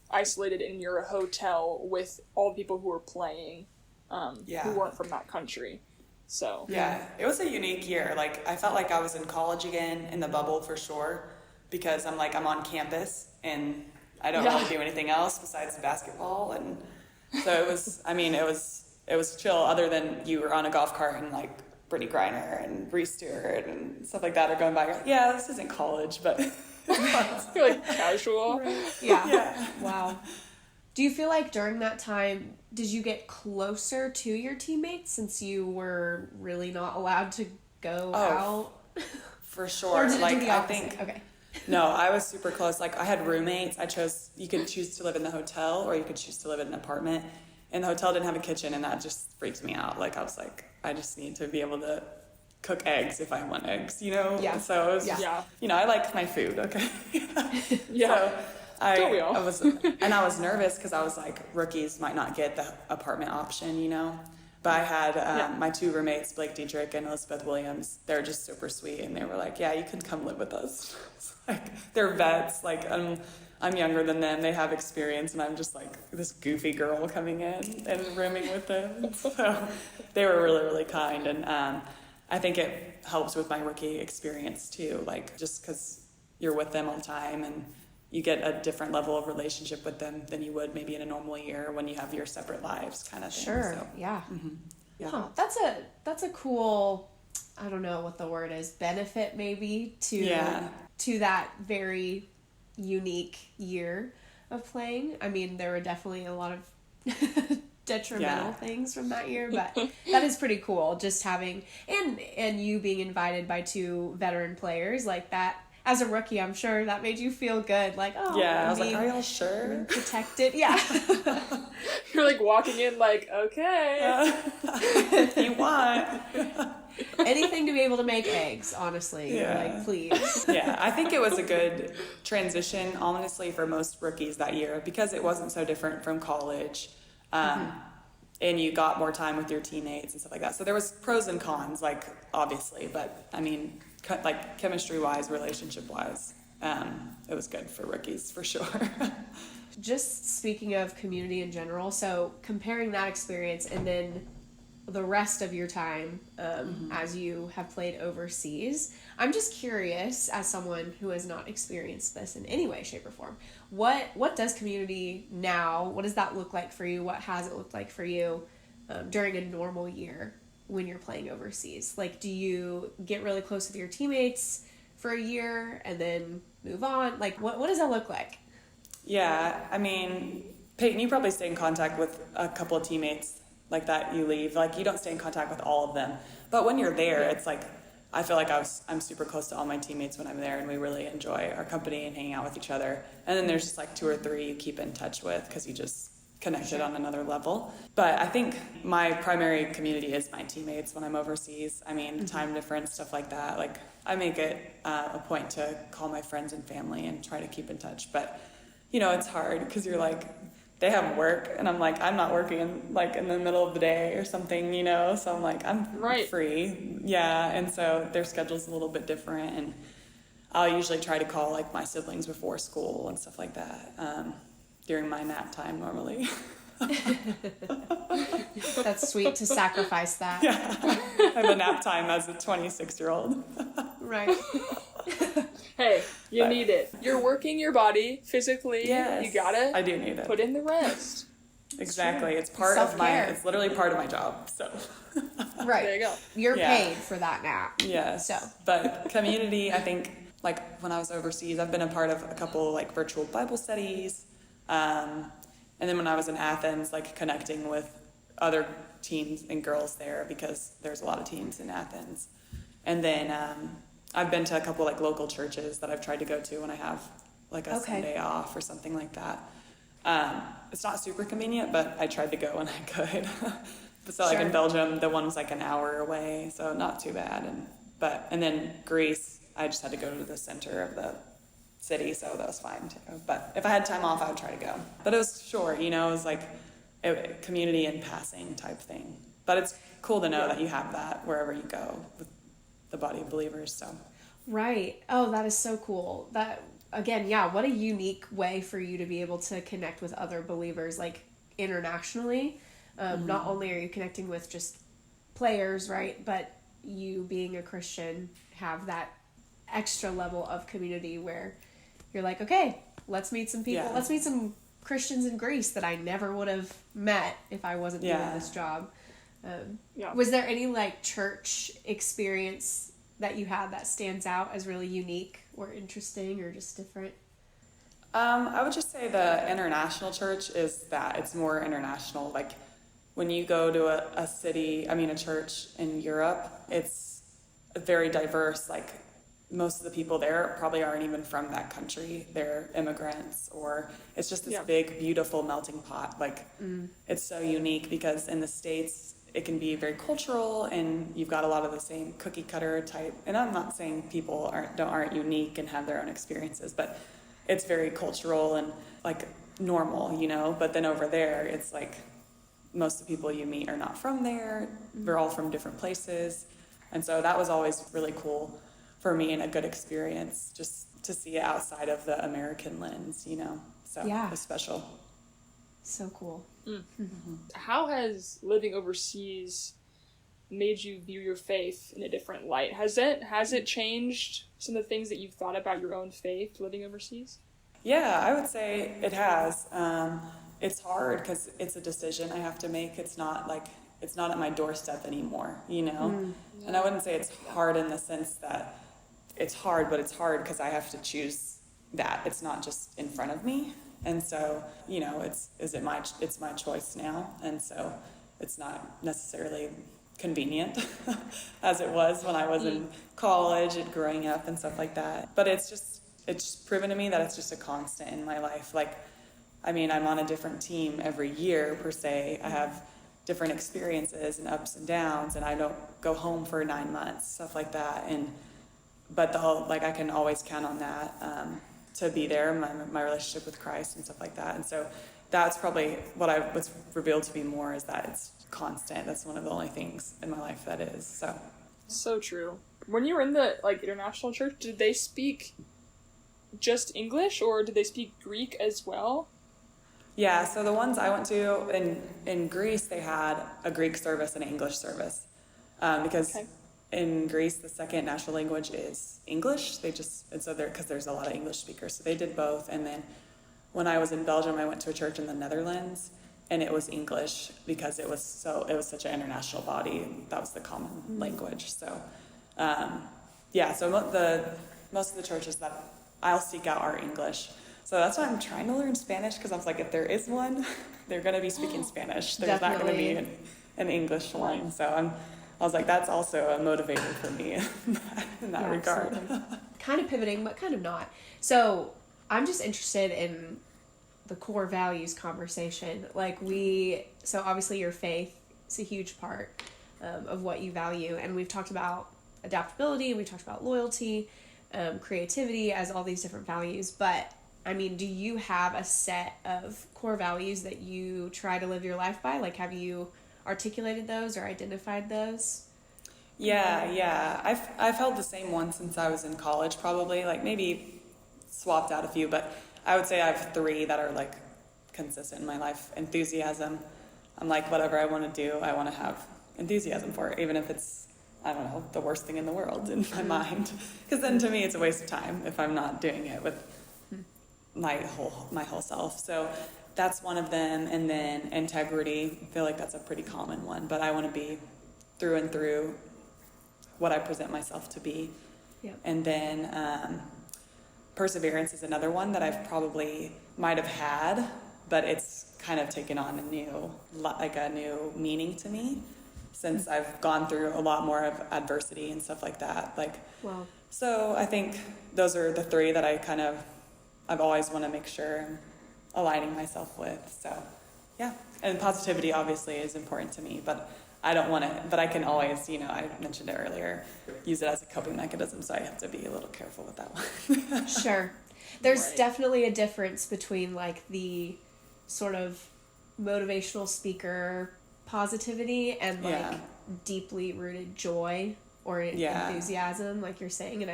isolated in your hotel with all the people who were playing, who weren't from that country. So yeah, it was a unique year. Like, I felt like I was in college again in the bubble for sure, because I'm on campus and I don't really do anything else besides basketball. And so it was chill, other than you were on a golf cart and like Brittany Griner and Reese Stewart and stuff like that are going by. You're like, yeah, this isn't college, but you're like casual. Right. Yeah. Wow. Do you feel like during that time, did you get closer to your teammates since you were really not allowed to go out? For sure. Or did it do the I opposite? think, okay. No, I was super close. Like, I had roommates. You could choose to live in the hotel or you could choose to live in an apartment. And the hotel didn't have a kitchen, and that just freaked me out. Like, I was like, I just need to be able to cook eggs if I want eggs, you know? Yeah. So it was just, I like my food, okay? Yeah. So I was nervous because I was like, rookies might not get the apartment option, you know? But I had my two roommates, Blake Dietrich and Elizabeth Williams. They're just super sweet, and they were like, "Yeah, you can come live with us." Like they're vets. Like I'm younger than them. They have experience, and I'm just like this goofy girl coming in and rooming with them. So they were really, really kind, and I think it helps with my rookie experience too. Like just because you're with them all the time, and you get a different level of relationship with them than you would maybe in a normal year when you have your separate lives, kind of thing. Sure. So, Yeah. mm-hmm. Yeah. Huh. That's a cool, I don't know what the word is, benefit maybe to that very unique year of playing. I mean, there were definitely a lot of detrimental things from that year, but that is pretty cool, just having and you being invited by two veteran players like that. As a rookie, I'm sure that made you feel good. Like, oh, yeah, I was like, are y'all sure? Protected, yeah. You're like walking in like, okay. If you want. Anything to be able to make eggs, honestly. Yeah. Like, please. Yeah, I think it was a good transition, honestly, for most rookies that year because it wasn't so different from college. And you got more time with your teammates and stuff like that. So there was pros and cons, like, obviously. But, I mean, like, chemistry-wise, relationship-wise, it was good for rookies, for sure. Just speaking of community in general, so comparing that experience and then the rest of your time as you have played overseas, I'm just curious, as someone who has not experienced this in any way, shape, or form, what does community now, what does that look like for you? What has it looked like for you during a normal year when you're playing overseas? Like, do you get really close with your teammates for a year and then move on? Like, what does that look like? Yeah, I mean, Peyton, you probably stay in contact with a couple of teammates like that you leave. Like, you don't stay in contact with all of them. But when you're there, it's like, I feel like I'm super close to all my teammates when I'm there, and we really enjoy our company and hanging out with each other. And then there's just like 2 or 3 you keep in touch with because you just connected on another level. But I think my primary community is my teammates when I'm overseas. I mean, time difference, stuff like that. Like, I make it a point to call my friends and family and try to keep in touch. But, you know, it's hard because you're like, they have work, and I'm like, I'm not working in the middle of the day or something, you know? So I'm like, I'm free. Yeah, and so their schedule's a little bit different, and I'll usually try to call, like, my siblings before school and stuff like that during my nap time normally. That's sweet to sacrifice that. Yeah, I have a nap time as a 26-year-old. Right. Hey, you need it. You're working your body physically. Yes, you gotta. I do need it. Put in the rest. Exactly. It's part of it's literally part of my job. So. Right. There you go. You're paid for that nap. Yes. So. But community, I think, like when I was overseas, I've been a part of a couple like virtual Bible studies. And then when I was in Athens, like connecting with other teams and girls there because there's a lot of teams in Athens. And then I've been to a couple like local churches that I've tried to go to when I have like a Sunday off or something like that. It's not super convenient, but I tried to go when I could. So like in Belgium, the one was like an hour away, so not too bad. And then Greece, I just had to go to the center of the city, so that was fine too. But if I had time off, I would try to go. But it was short, you know, it was like a community in passing type thing. But it's cool to know that you have that wherever you go with the body of believers. So Right. Oh, that is so cool. That, again, yeah, what a unique way for you to be able to connect with other believers, like internationally. Not only are you connecting with just players, right, but you being a Christian have that extra level of community where you're like, okay, let's meet some people. Let's meet some Christians in Greece that I never would have met if I wasn't doing this job. Was there any like church experience that you had that stands out as really unique or interesting or just different? I would just say the international church is that it's more international. Like when you go to a church in Europe, it's very diverse. Like most of the people there probably aren't even from that country. They're immigrants, or it's just this big, beautiful melting pot. Like it's so unique because in the States, it can be very cultural, and you've got a lot of the same cookie cutter type. And I'm not saying people aren't unique and have their own experiences, but it's very cultural and like normal, you know. But then over there, it's like most of the people you meet are not from there. They're all from different places. And so that was always really cool for me and a good experience just to see it outside of the American lens, you know. So Yeah. it was special. So cool. How has living overseas made you view your faith in a different light? Has it changed some of the things that you've thought about your own faith living overseas? Yeah, I would say it has. It's hard because it's a decision I have to make. It's not at my doorstep anymore, you know? And I wouldn't say it's hard in the sense that it's hard, but it's hard because I have to choose that. It's not just in front of me. And so, you know, it's my choice now. And so it's not necessarily convenient as it was when I was in college and growing up and stuff like that. But it's just proven to me that it's just a constant in my life. Like, I mean, I'm on a different team every year per se. I have different experiences and ups and downs, and I don't go home for 9 months, stuff like that. But the whole, like, I can always count on that to be there, my relationship with Christ and stuff like that. And so that's probably what's revealed to me more, is that it's constant. That's one of the only things in my life that is. So true. When you were in the international church, did they speak just English, or did they speak Greek as well? Yeah, so the ones I went to in Greece, they had a Greek service and an English service, because in Greece the second national language is English. Because there's a lot of English speakers, so they did both. And then when I was in Belgium, I went to a church in the Netherlands, and it was English because it was such an international body. That was the common language. So so most of the churches that I'll seek out are English. So that's why I'm trying to learn Spanish, because I was like, if there is one, they're going to be speaking Spanish. There's not going to be an English one. So I was like, that's also a motivator for me in that regard. Absolutely. Kind of pivoting, but kind of not. So I'm just interested in the core values conversation. So obviously your faith is a huge part of what you value. And we've talked about adaptability, we've talked about loyalty, creativity as all these different values. But I mean, do you have a set of core values that you try to live your life by? Like, have you articulated those or identified those? Yeah. I've held the same one since I was in college, probably. Like, maybe swapped out a few, but I would say I have 3 that are like consistent in my life. Enthusiasm. I'm like, whatever I want to do, I want to have enthusiasm for it, even if it's, I don't know, the worst thing in the world in my mind. Because then to me, it's a waste of time if I'm not doing it with my whole self. So that's one of them. And then integrity. I feel like that's a pretty common one, but I want to be through and through what I present myself to be. Yep. And then perseverance is another one that I've probably might have had, but it's kind of taken on a new meaning to me since I've gone through a lot more of adversity and stuff like that. Wow. So I think those are the 3 that I've always want to make sure I'm aligning myself with. So yeah, and positivity obviously is important to me, but I don't want to, but I can always, I mentioned it earlier, use it as a coping mechanism, so I have to be a little careful with that one. Sure. There's definitely a difference between like the sort of motivational speaker positivity and like deeply rooted joy or enthusiasm, like you're saying. And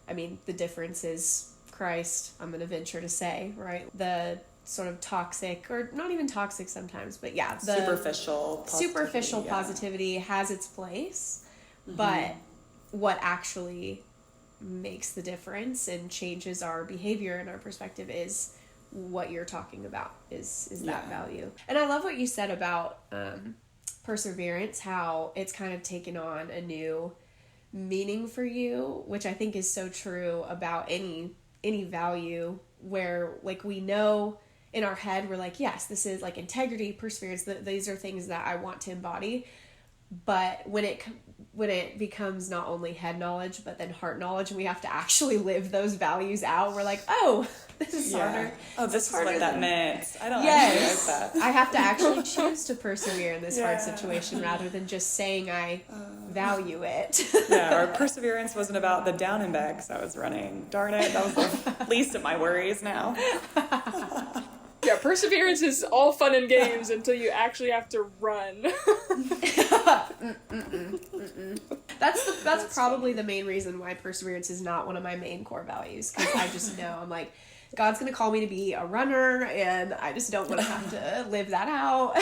I mean, the difference is Christ, I'm going to venture to say, right? The sort of toxic, or not even toxic sometimes, but the superficial positivity has its place, but what actually makes the difference and changes our behavior and our perspective is what you're talking about, is that value. And I love what you said about perseverance, how it's kind of taken on a new meaning for you, which I think is so true about any value, where like we know in our head, we're like, yes, this is like integrity, perseverance, these are things that I want to embody. But when it becomes not only head knowledge, but then heart knowledge, and we have to actually live those values out, we're like, oh, this is harder. Oh, this is what that meant. I don't actually like that. I have to actually choose to persevere in this hard situation rather than just saying I value it. Our perseverance wasn't about the down and backs I was running. Darn it, that was the least of my worries now. Yeah, perseverance is all fun and games until you actually have to run. That's probably the main reason why perseverance is not one of my main core values, because I just know I'm like, God's gonna call me to be a runner, and I just don't want to have to live that out.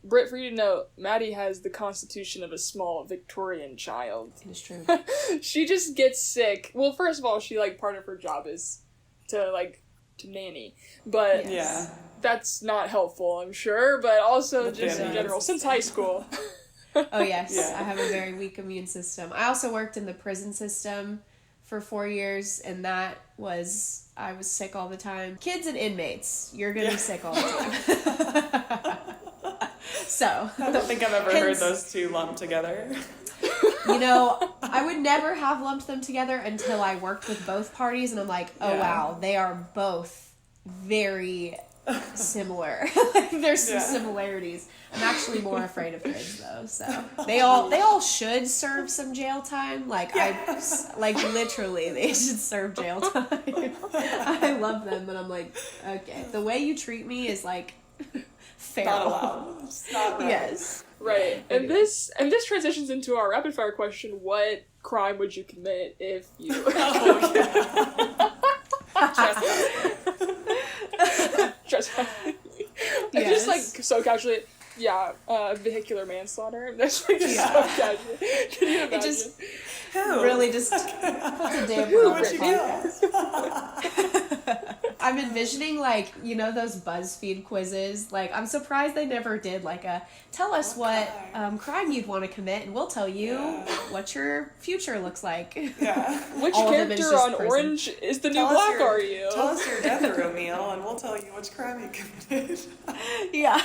Britt, for you to know, Maddie has the constitution of a small Victorian child. It is true. She just gets sick. Well, first of all, she, like, part of her job is to nanny. But that's not helpful, I'm sure. But also just in general, since high school. Oh, yes. Yeah. I have a very weak immune system. I also worked in the prison system for 4 years, and I was sick all the time. Kids and inmates, you're going to be sick all the time. So I don't think I've ever heard those two lumped together. You know, I would never have lumped them together until I worked with both parties, and I'm like, oh wow, they are both very similar. Like, there's some similarities. I'm actually more afraid of kids though, so they all should serve some jail time. Like literally, they should serve jail time. I love them, but I'm like, okay, the way you treat me is like feral. Not allowed. It's not right. Yes. Right. And this transitions into our rapid fire question: what crime would you commit if you Trespassing. And just like so casually, vehicular manslaughter. That's like just so casual. Can you imagine? It just really just puts a damper on the podcast. I'm envisioning, like, you know, those BuzzFeed quizzes. Like, I'm surprised they never did, like, tell us what crime you'd want to commit, and we'll tell you what your future looks like. Yeah. Which character on prison. Orange is the new black are you? Tell us your death row meal, and we'll tell you which crime you committed. Yeah.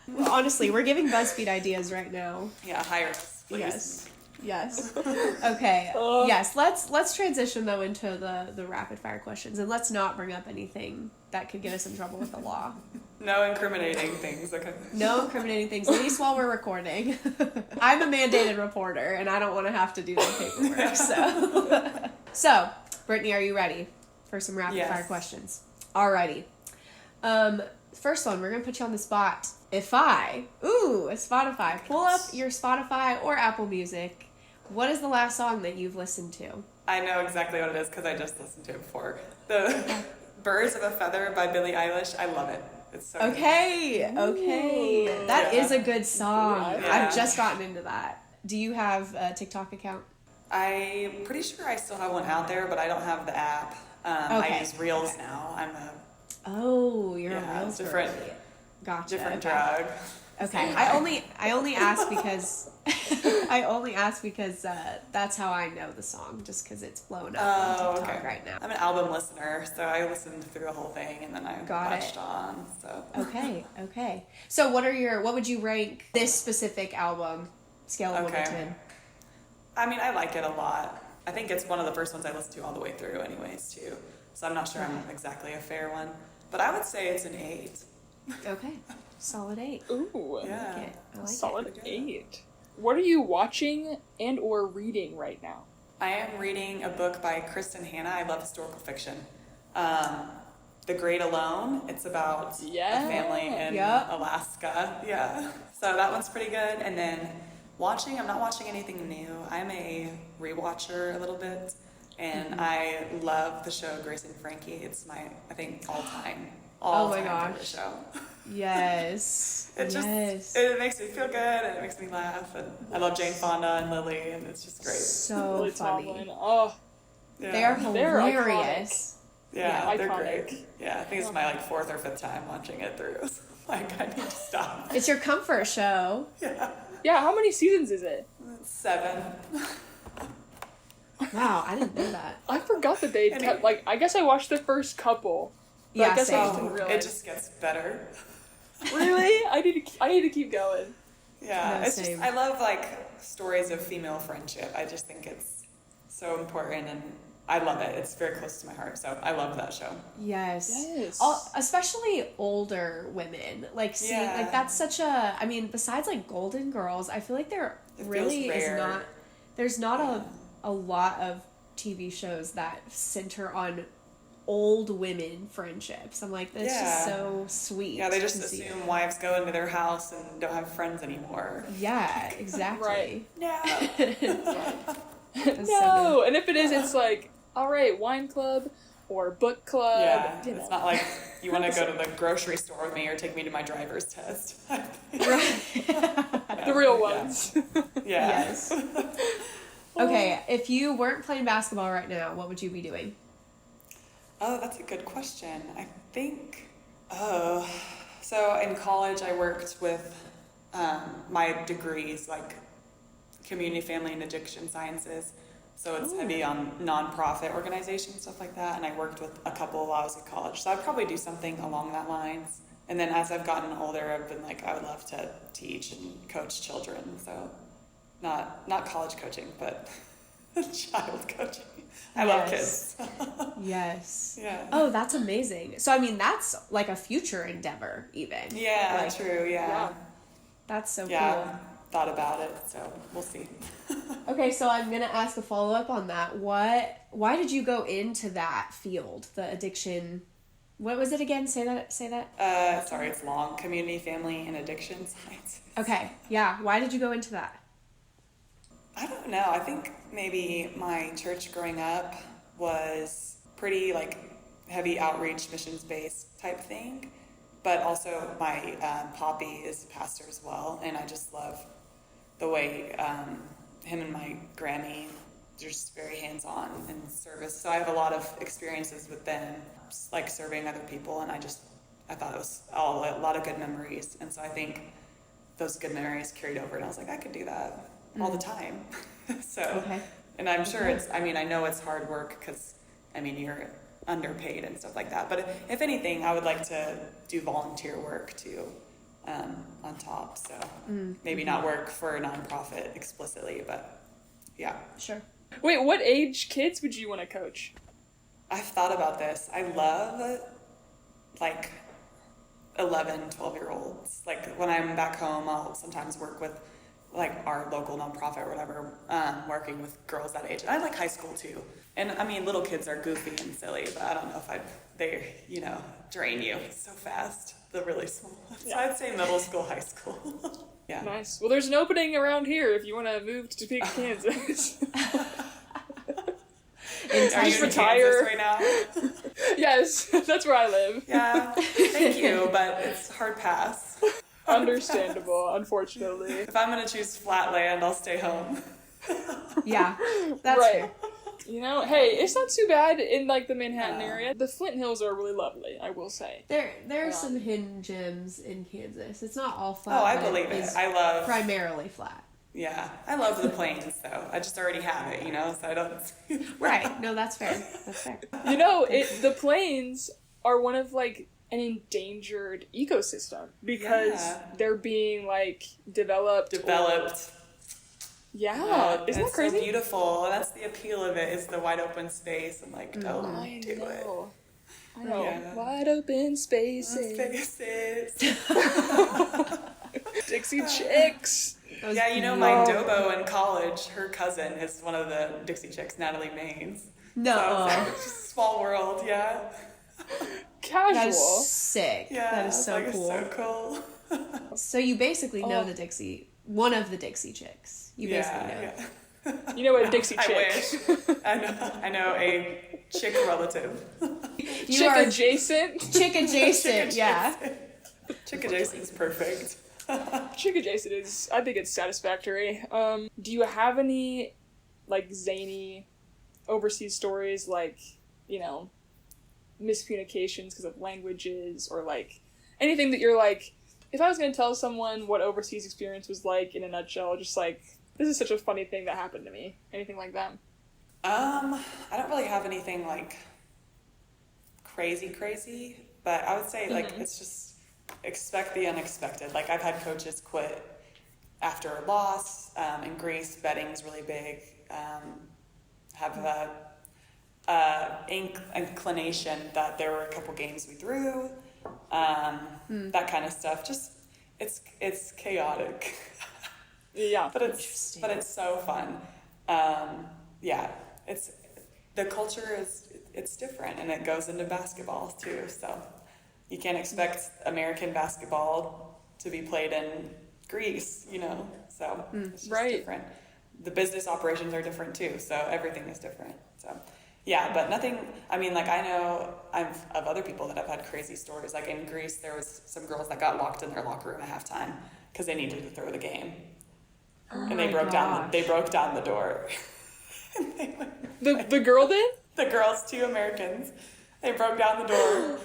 Well, honestly, we're giving BuzzFeed ideas right now. Yeah, hire us, please. Yes. Okay. Yes. Let's transition though into the rapid fire questions, and let's not bring up anything that could get us in trouble with the law. No incriminating things. Okay. No incriminating things. At least while we're recording. I'm a mandated reporter, and I don't want to have to do the paperwork. So, Brittany, are you ready for some rapid fire questions? Alrighty. First one, we're gonna put you on the spot. Spotify. Pull up your Spotify or Apple Music. What is the last song that you've listened to? I know exactly what it is because I just listened to it before. The Birds of a Feather by Billie Eilish. I love it. It's so good. Okay. That is a good song. Yeah. I've just gotten into that. Do you have a TikTok account? I'm pretty sure I still have one out there, but I don't have the app. I use Reels now. You're a Reels different. girly. Gotcha. Different drug. Okay. I only ask because that's how I know the song, just because it's blown up on TikTok right now. I'm an album listener, so I listened through the whole thing and then I watched on. So Okay. So what would you rank this specific album, scale of 1 to 10? I mean, I like it a lot. I think it's one of the first ones I listened to all the way through anyways too. So I'm not sure I'm exactly a fair one, but I would say it's an 8. Okay. Solid 8. Ooh. Yeah. I like Solid it. 8. What are you watching and or reading right now? I am reading a book by Kristen Hanna. I love historical fiction. The Great Alone. It's about a family in Alaska. Yeah. So that one's pretty good. And then I'm not watching anything new. I'm a rewatcher a little bit. And I love the show Grace and Frankie. It's my, I think, all-time favorite show. Yes. It makes me feel good and it makes me laugh. And I love Jane Fonda and Lily, and it's just great. So Lily funny. Tomlin. Oh, they are hilarious. Yeah, they're iconic. Great. Yeah, I think it's my 4th or 5th time watching it through. I need to stop. It's your comfort show. Yeah. Yeah, how many seasons is it? 7. Wow, I didn't know that. I forgot that they kept, I guess I watched the first couple. But I guess I just didn't realize. It just gets better. Really? I need to keep going. Yeah, No, it's same. just, I love stories of female friendship. I just think it's so important and I love it. It's very close to my heart, so I love that show. Yes. Especially older women. That's such a, I mean, besides Golden Girls, I feel like there's not a lot of TV shows that center on old women friendships. I'm like, that's just so sweet. Yeah, they just assume wives go into their house and don't have friends anymore. Yeah, exactly. Right. No. No. And if it is, it's like, all right, wine club or book club. Yeah, you know. it's not like you want to go to the grocery store with me or take me to my driver's test. The real ones. Yeah. Yes. Okay, if you weren't playing basketball right now, what would you be doing? Oh, that's a good question. I think, so in college I worked with my degrees, like community, family, and addiction sciences. So it's heavy on nonprofit organizations, stuff like that. And I worked with a couple while I was in college. So I'd probably do something along that lines. And then as I've gotten older, I've been like, I would love to teach and coach children. So not college coaching, but child coaching. I love kids. Yes. Yeah. Oh, that's amazing. So, I mean, that's like a future endeavor, even. Yeah, like, true. Yeah. That's so Yeah. cool. Thought about it, so we'll see. Okay, so I'm gonna ask a follow up on that. Why did you go into that field, the addiction? What was it again? Say that. Sorry, it's long. Community, family, and addiction science. Okay, yeah. Why did you go into that? I don't know. I think maybe my church growing up was pretty like heavy outreach, missions based type thing. But also my Poppy is a pastor as well, and I just love the way him and my Grammy, they're just very hands-on in service. So I have a lot of experiences with them, just like serving other people, and I thought it was a lot of good memories. And so I think those good memories carried over, and I was like, I could do that all the time. So, and I'm sure I know it's hard work because, you're underpaid and stuff like that. But if anything, I would like to do volunteer work too, on top. So maybe not work for a nonprofit explicitly, but yeah. Sure. Wait, what age kids would you want to coach? I've thought about this. I love like 11, 12-year-olds. Like when I'm back home, I'll sometimes work with like our local nonprofit or whatever, working with girls that age. And I like high school too. And little kids are goofy and silly, but I don't know if they drain you so fast. The really small ones. Yeah. I'd say middle school, high school. Yeah. Nice. Well, there's an opening around here if you want to move to Topeka, Kansas. Are you in Kansas right now? Yes, that's where I live. Yeah, thank you, but it's hard pass. Understandable, unfortunately. If I'm going to choose flat land, I'll stay home. Yeah, that's right. fair. Hey, it's not too bad in like the Manhattan area. The Flint Hills are really lovely, I will say. There are some hidden gems in Kansas. It's not all flat. Oh, I believe it. I love primarily flat. Yeah, I love the plains though. I just already have it, so I don't. Right. No, that's fair. That's fair. The plains are one of like an endangered ecosystem because they're being like developed. Yeah, isn't that crazy? So beautiful. That's the appeal of it. Is the wide open space and like don't do it. I know. Yeah. Wide open spaces. Dixie Chicks. Yeah, my Dobo in college, her cousin is one of the Dixie Chicks, Natalie Maines. No. So it's just a small world, yeah. Casual. That is sick. Yeah, that is so cool. It's so cool. So you basically know one of the Dixie Chicks. You basically know. Yeah. You know what Dixie Chick? I wish. I know a chick relative. Chick adjacent? Chick adjacent, yeah. Chick adjacent is perfect. Chick adjacent is, I think it's satisfactory. Do you have any, like, zany overseas stories, like, miscommunications because of languages, or, like, anything that you're like, if I was going to tell someone what overseas experience was like in a nutshell, just like, this is such a funny thing that happened to me. Anything like that? I don't really have anything, like, crazy, but I would say, like, it's just expect the unexpected. Like, I've had coaches quit after a loss. In Greece, betting's really big. Have a inclination that there were a couple games we threw. That kind of stuff. Just it's chaotic. Yeah. but it's so fun. Yeah. It's the culture is it's different, and it goes into basketball too. So you can't expect American basketball to be played in Greece, so it's just different. The business operations are different too, so everything is different. So yeah, but nothing, I mean, like I know of other people that have had crazy stories. Like in Greece, there was some girls that got locked in their locker room at halftime because they needed to throw the game. And they broke down the door. The girl did? The girls, 2 Americans. They broke down the door.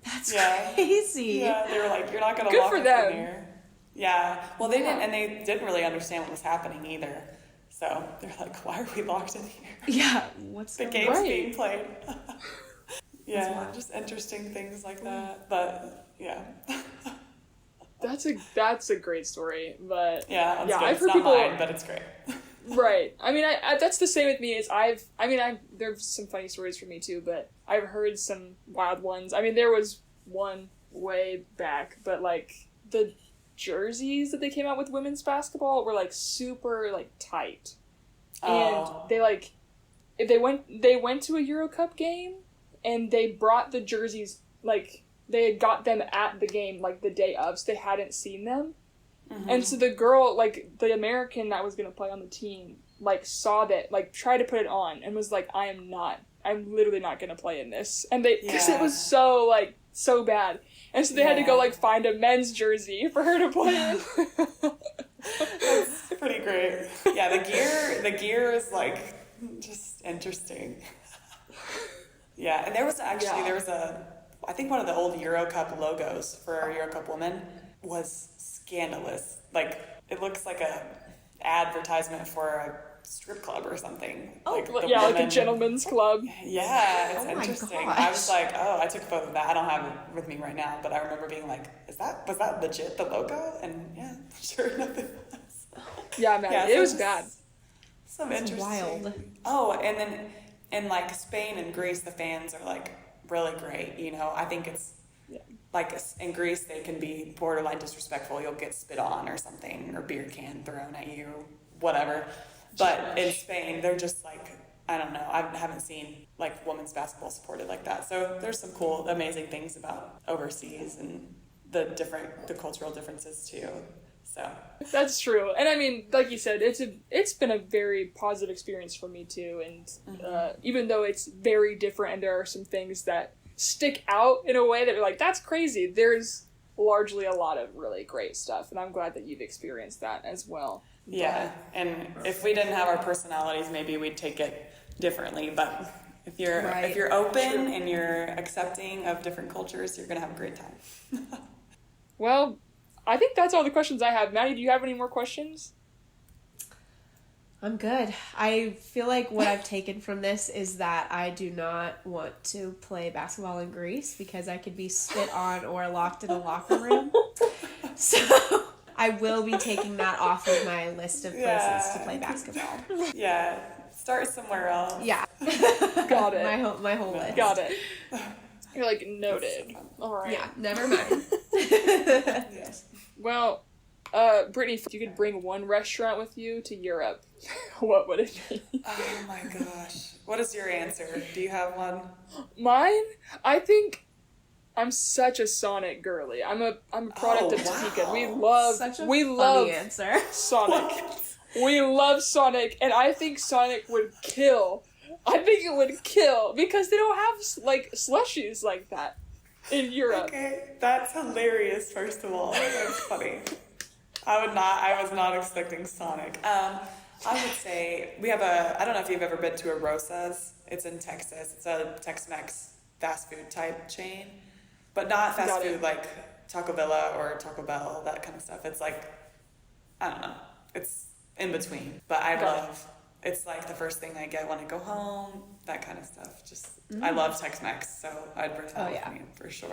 That's crazy. Yeah, they were like, you're not going to lock us in here. Yeah. Well, they didn't, and they didn't really understand what was happening either. So they're like, why are we locked in here? Yeah. What's the game's being played? Yeah, just interesting things like that. But yeah. That's a great story, but yeah, yeah, good. I've heard it's not people. Mine, but it's great. Right. I mean, I that's the same with me. There's some funny stories for me too, but I've heard some wild ones. I mean, there was one way back, but like the jerseys that they came out with women's basketball were like super like tight, and they went to a Euro Cup game, and they brought the jerseys like. They had got them at the game, like, the day of, so they hadn't seen them. Mm-hmm. And so the girl, like, the American that was going to play on the team, like, saw that, like, tried to put it on, and was like, I'm literally not going to play in this. And because it was so, like, so bad. And so they had to go, like, find a men's jersey for her to play in. That's pretty great. Yeah, the gear is, like, just interesting. Yeah, and there was I think one of the old Euro Cup logos for our Euro Cup women was scandalous. Like, it looks like a advertisement for a strip club or something. Oh, like a gentleman's club. Yeah, it's interesting. Gosh. I was like, I took a photo of that. I don't have it with me right now, but I remember being like, was that legit, the logo? And yeah, sure enough it was. Yeah, man, it was bad. Some interesting. Wild. Oh, and then in like Spain and Greece, the fans are like really great. I think it's like in Greece they can be borderline disrespectful. You'll get spit on or something, or beer can thrown at you, whatever. But in Spain they're just like, I don't know, I haven't seen like women's basketball supported like that. So there's some cool, amazing things about overseas and the cultural differences too. So that's true. And I mean, like you said, it's been a very positive experience for me too. And even though it's very different and there are some things that stick out in a way that are like, that's crazy, there's largely a lot of really great stuff. And I'm glad that you've experienced that as well. Yeah. And if we didn't have our personalities, maybe we'd take it differently. But if you're open and you're accepting of different cultures, you're going to have a great time. Well, I think that's all the questions I have. Maddie, do you have any more questions? I'm good. I feel like what I've taken from this is that I do not want to play basketball in Greece because I could be spit on or locked in a locker room. So I will be taking that off of my list of places to play basketball. Yeah. Start somewhere else. Yeah. Got it. My whole list. Got it. You're like, noted. All right. Yeah, never mind. Yes. Well, Brittany, if you could bring one restaurant with you to Europe, what would it be? Oh my gosh. What is your answer? Do you have one? Mine? I think I'm such a Sonic girly. I'm a product of Topeka. Wow. We love answer. Sonic. We love Sonic, and I think Sonic would kill. I think it would kill because they don't have like slushies like that in Europe. Okay, that's hilarious. First of all, that's funny. I was not expecting Sonic. I would say we have I don't know if you've ever been to a Rosa's. It's in Texas. It's a Tex-Mex fast food type chain, but not fast food like Taco Bella or Taco Bell, that kind of stuff. It's like, I don't know. It's in between, but it's like the first thing I get when I go home, that kind of stuff. Just, I love Tex-Mex, so I'd bring that with me for sure.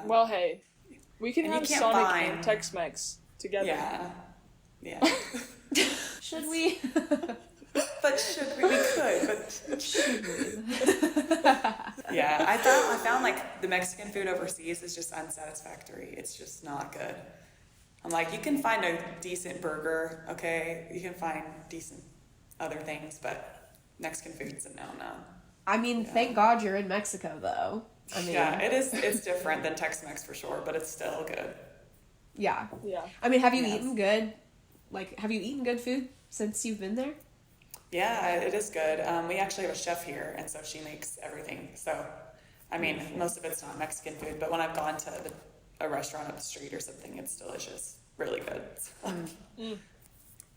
Well, hey, we can have Sonic and Tex-Mex together. Yeah. Should we? But should we? We could, but should we? Yeah, I found like the Mexican food overseas is just unsatisfactory. It's just not good. I'm like, you can find a decent burger, okay? You can find decent other things, but Mexican food's a no. I mean, thank God you're in Mexico, though. I mean, Yeah, it's different than Tex-Mex for sure, but it's still good. yeah. Yeah. I mean, have you Yes. eaten good? Like, have you eaten good food since you've been there? Yeah, it is good. We actually have a chef here, and so she makes everything. So, I mean, most of it's not Mexican food, but when I've gone to a restaurant up the street or something, it's delicious. Really good.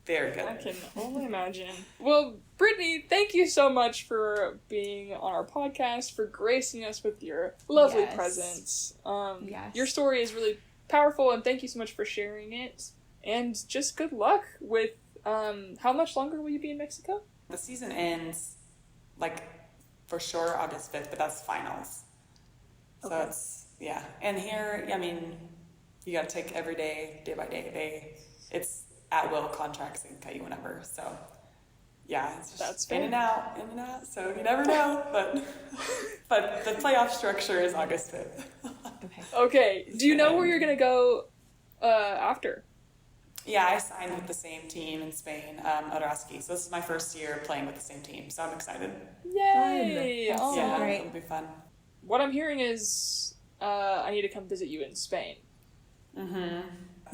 Very good. I can only imagine. Well, Brittany, thank you so much for being on our podcast, for gracing us with your lovely Yes. presence. Yes. Your story is really powerful, and thank you so much for sharing it. And just good luck with, how much longer will you be in Mexico? The season ends, like, for sure August 5th, but that's finals. So Okay. it's, yeah. And here, I mean, you gotta take every day, day by day. It's at-will contracts and cut you whenever. So, yeah, it's just That's in and out, so you never know. But the playoff structure is August 5th. Okay. Okay, do you know where you're gonna go, after? Yeah, I signed with the same team in Spain, Odraski. So this is my first year playing with the same team, so I'm excited. Yay! That's so Yeah, great. it'll be fun. What I'm hearing is, I need to come visit you in Spain.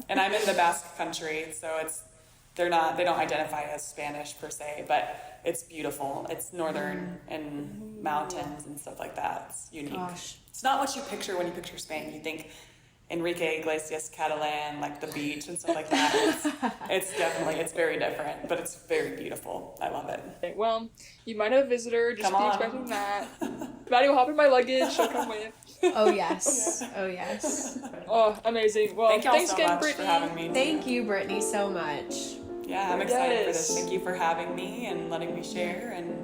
And I'm in the Basque country, so they don't identify as Spanish per se, but it's beautiful. It's northern and mountains and stuff like that. It's unique. Gosh. It's not what you picture when you picture Spain. You think Enrique Iglesias Catalan, like the beach and stuff like that. It's very different, but it's very beautiful. I love it. Okay, well, you might have a visitor, just Come be on. expecting that. Maddie will hop in my luggage, she'll come with. Oh, yes. Oh, yes. Oh, amazing. Well, Thank y'all thanks so again, much Brittany. for having me. Thank you, Brittany, so much. Yeah, I'm excited for this. Yes. Thank you for having me and letting me share, and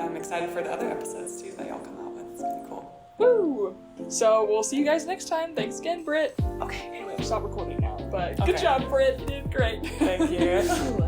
I'm excited for the other episodes too that y'all come out with. It's gonna be cool. Woo! So we'll see you guys next time. Thanks again, Britt. Okay, anyway, I'll stop recording now. But good Okay. job, Britt. You did great. Thank you. Ooh.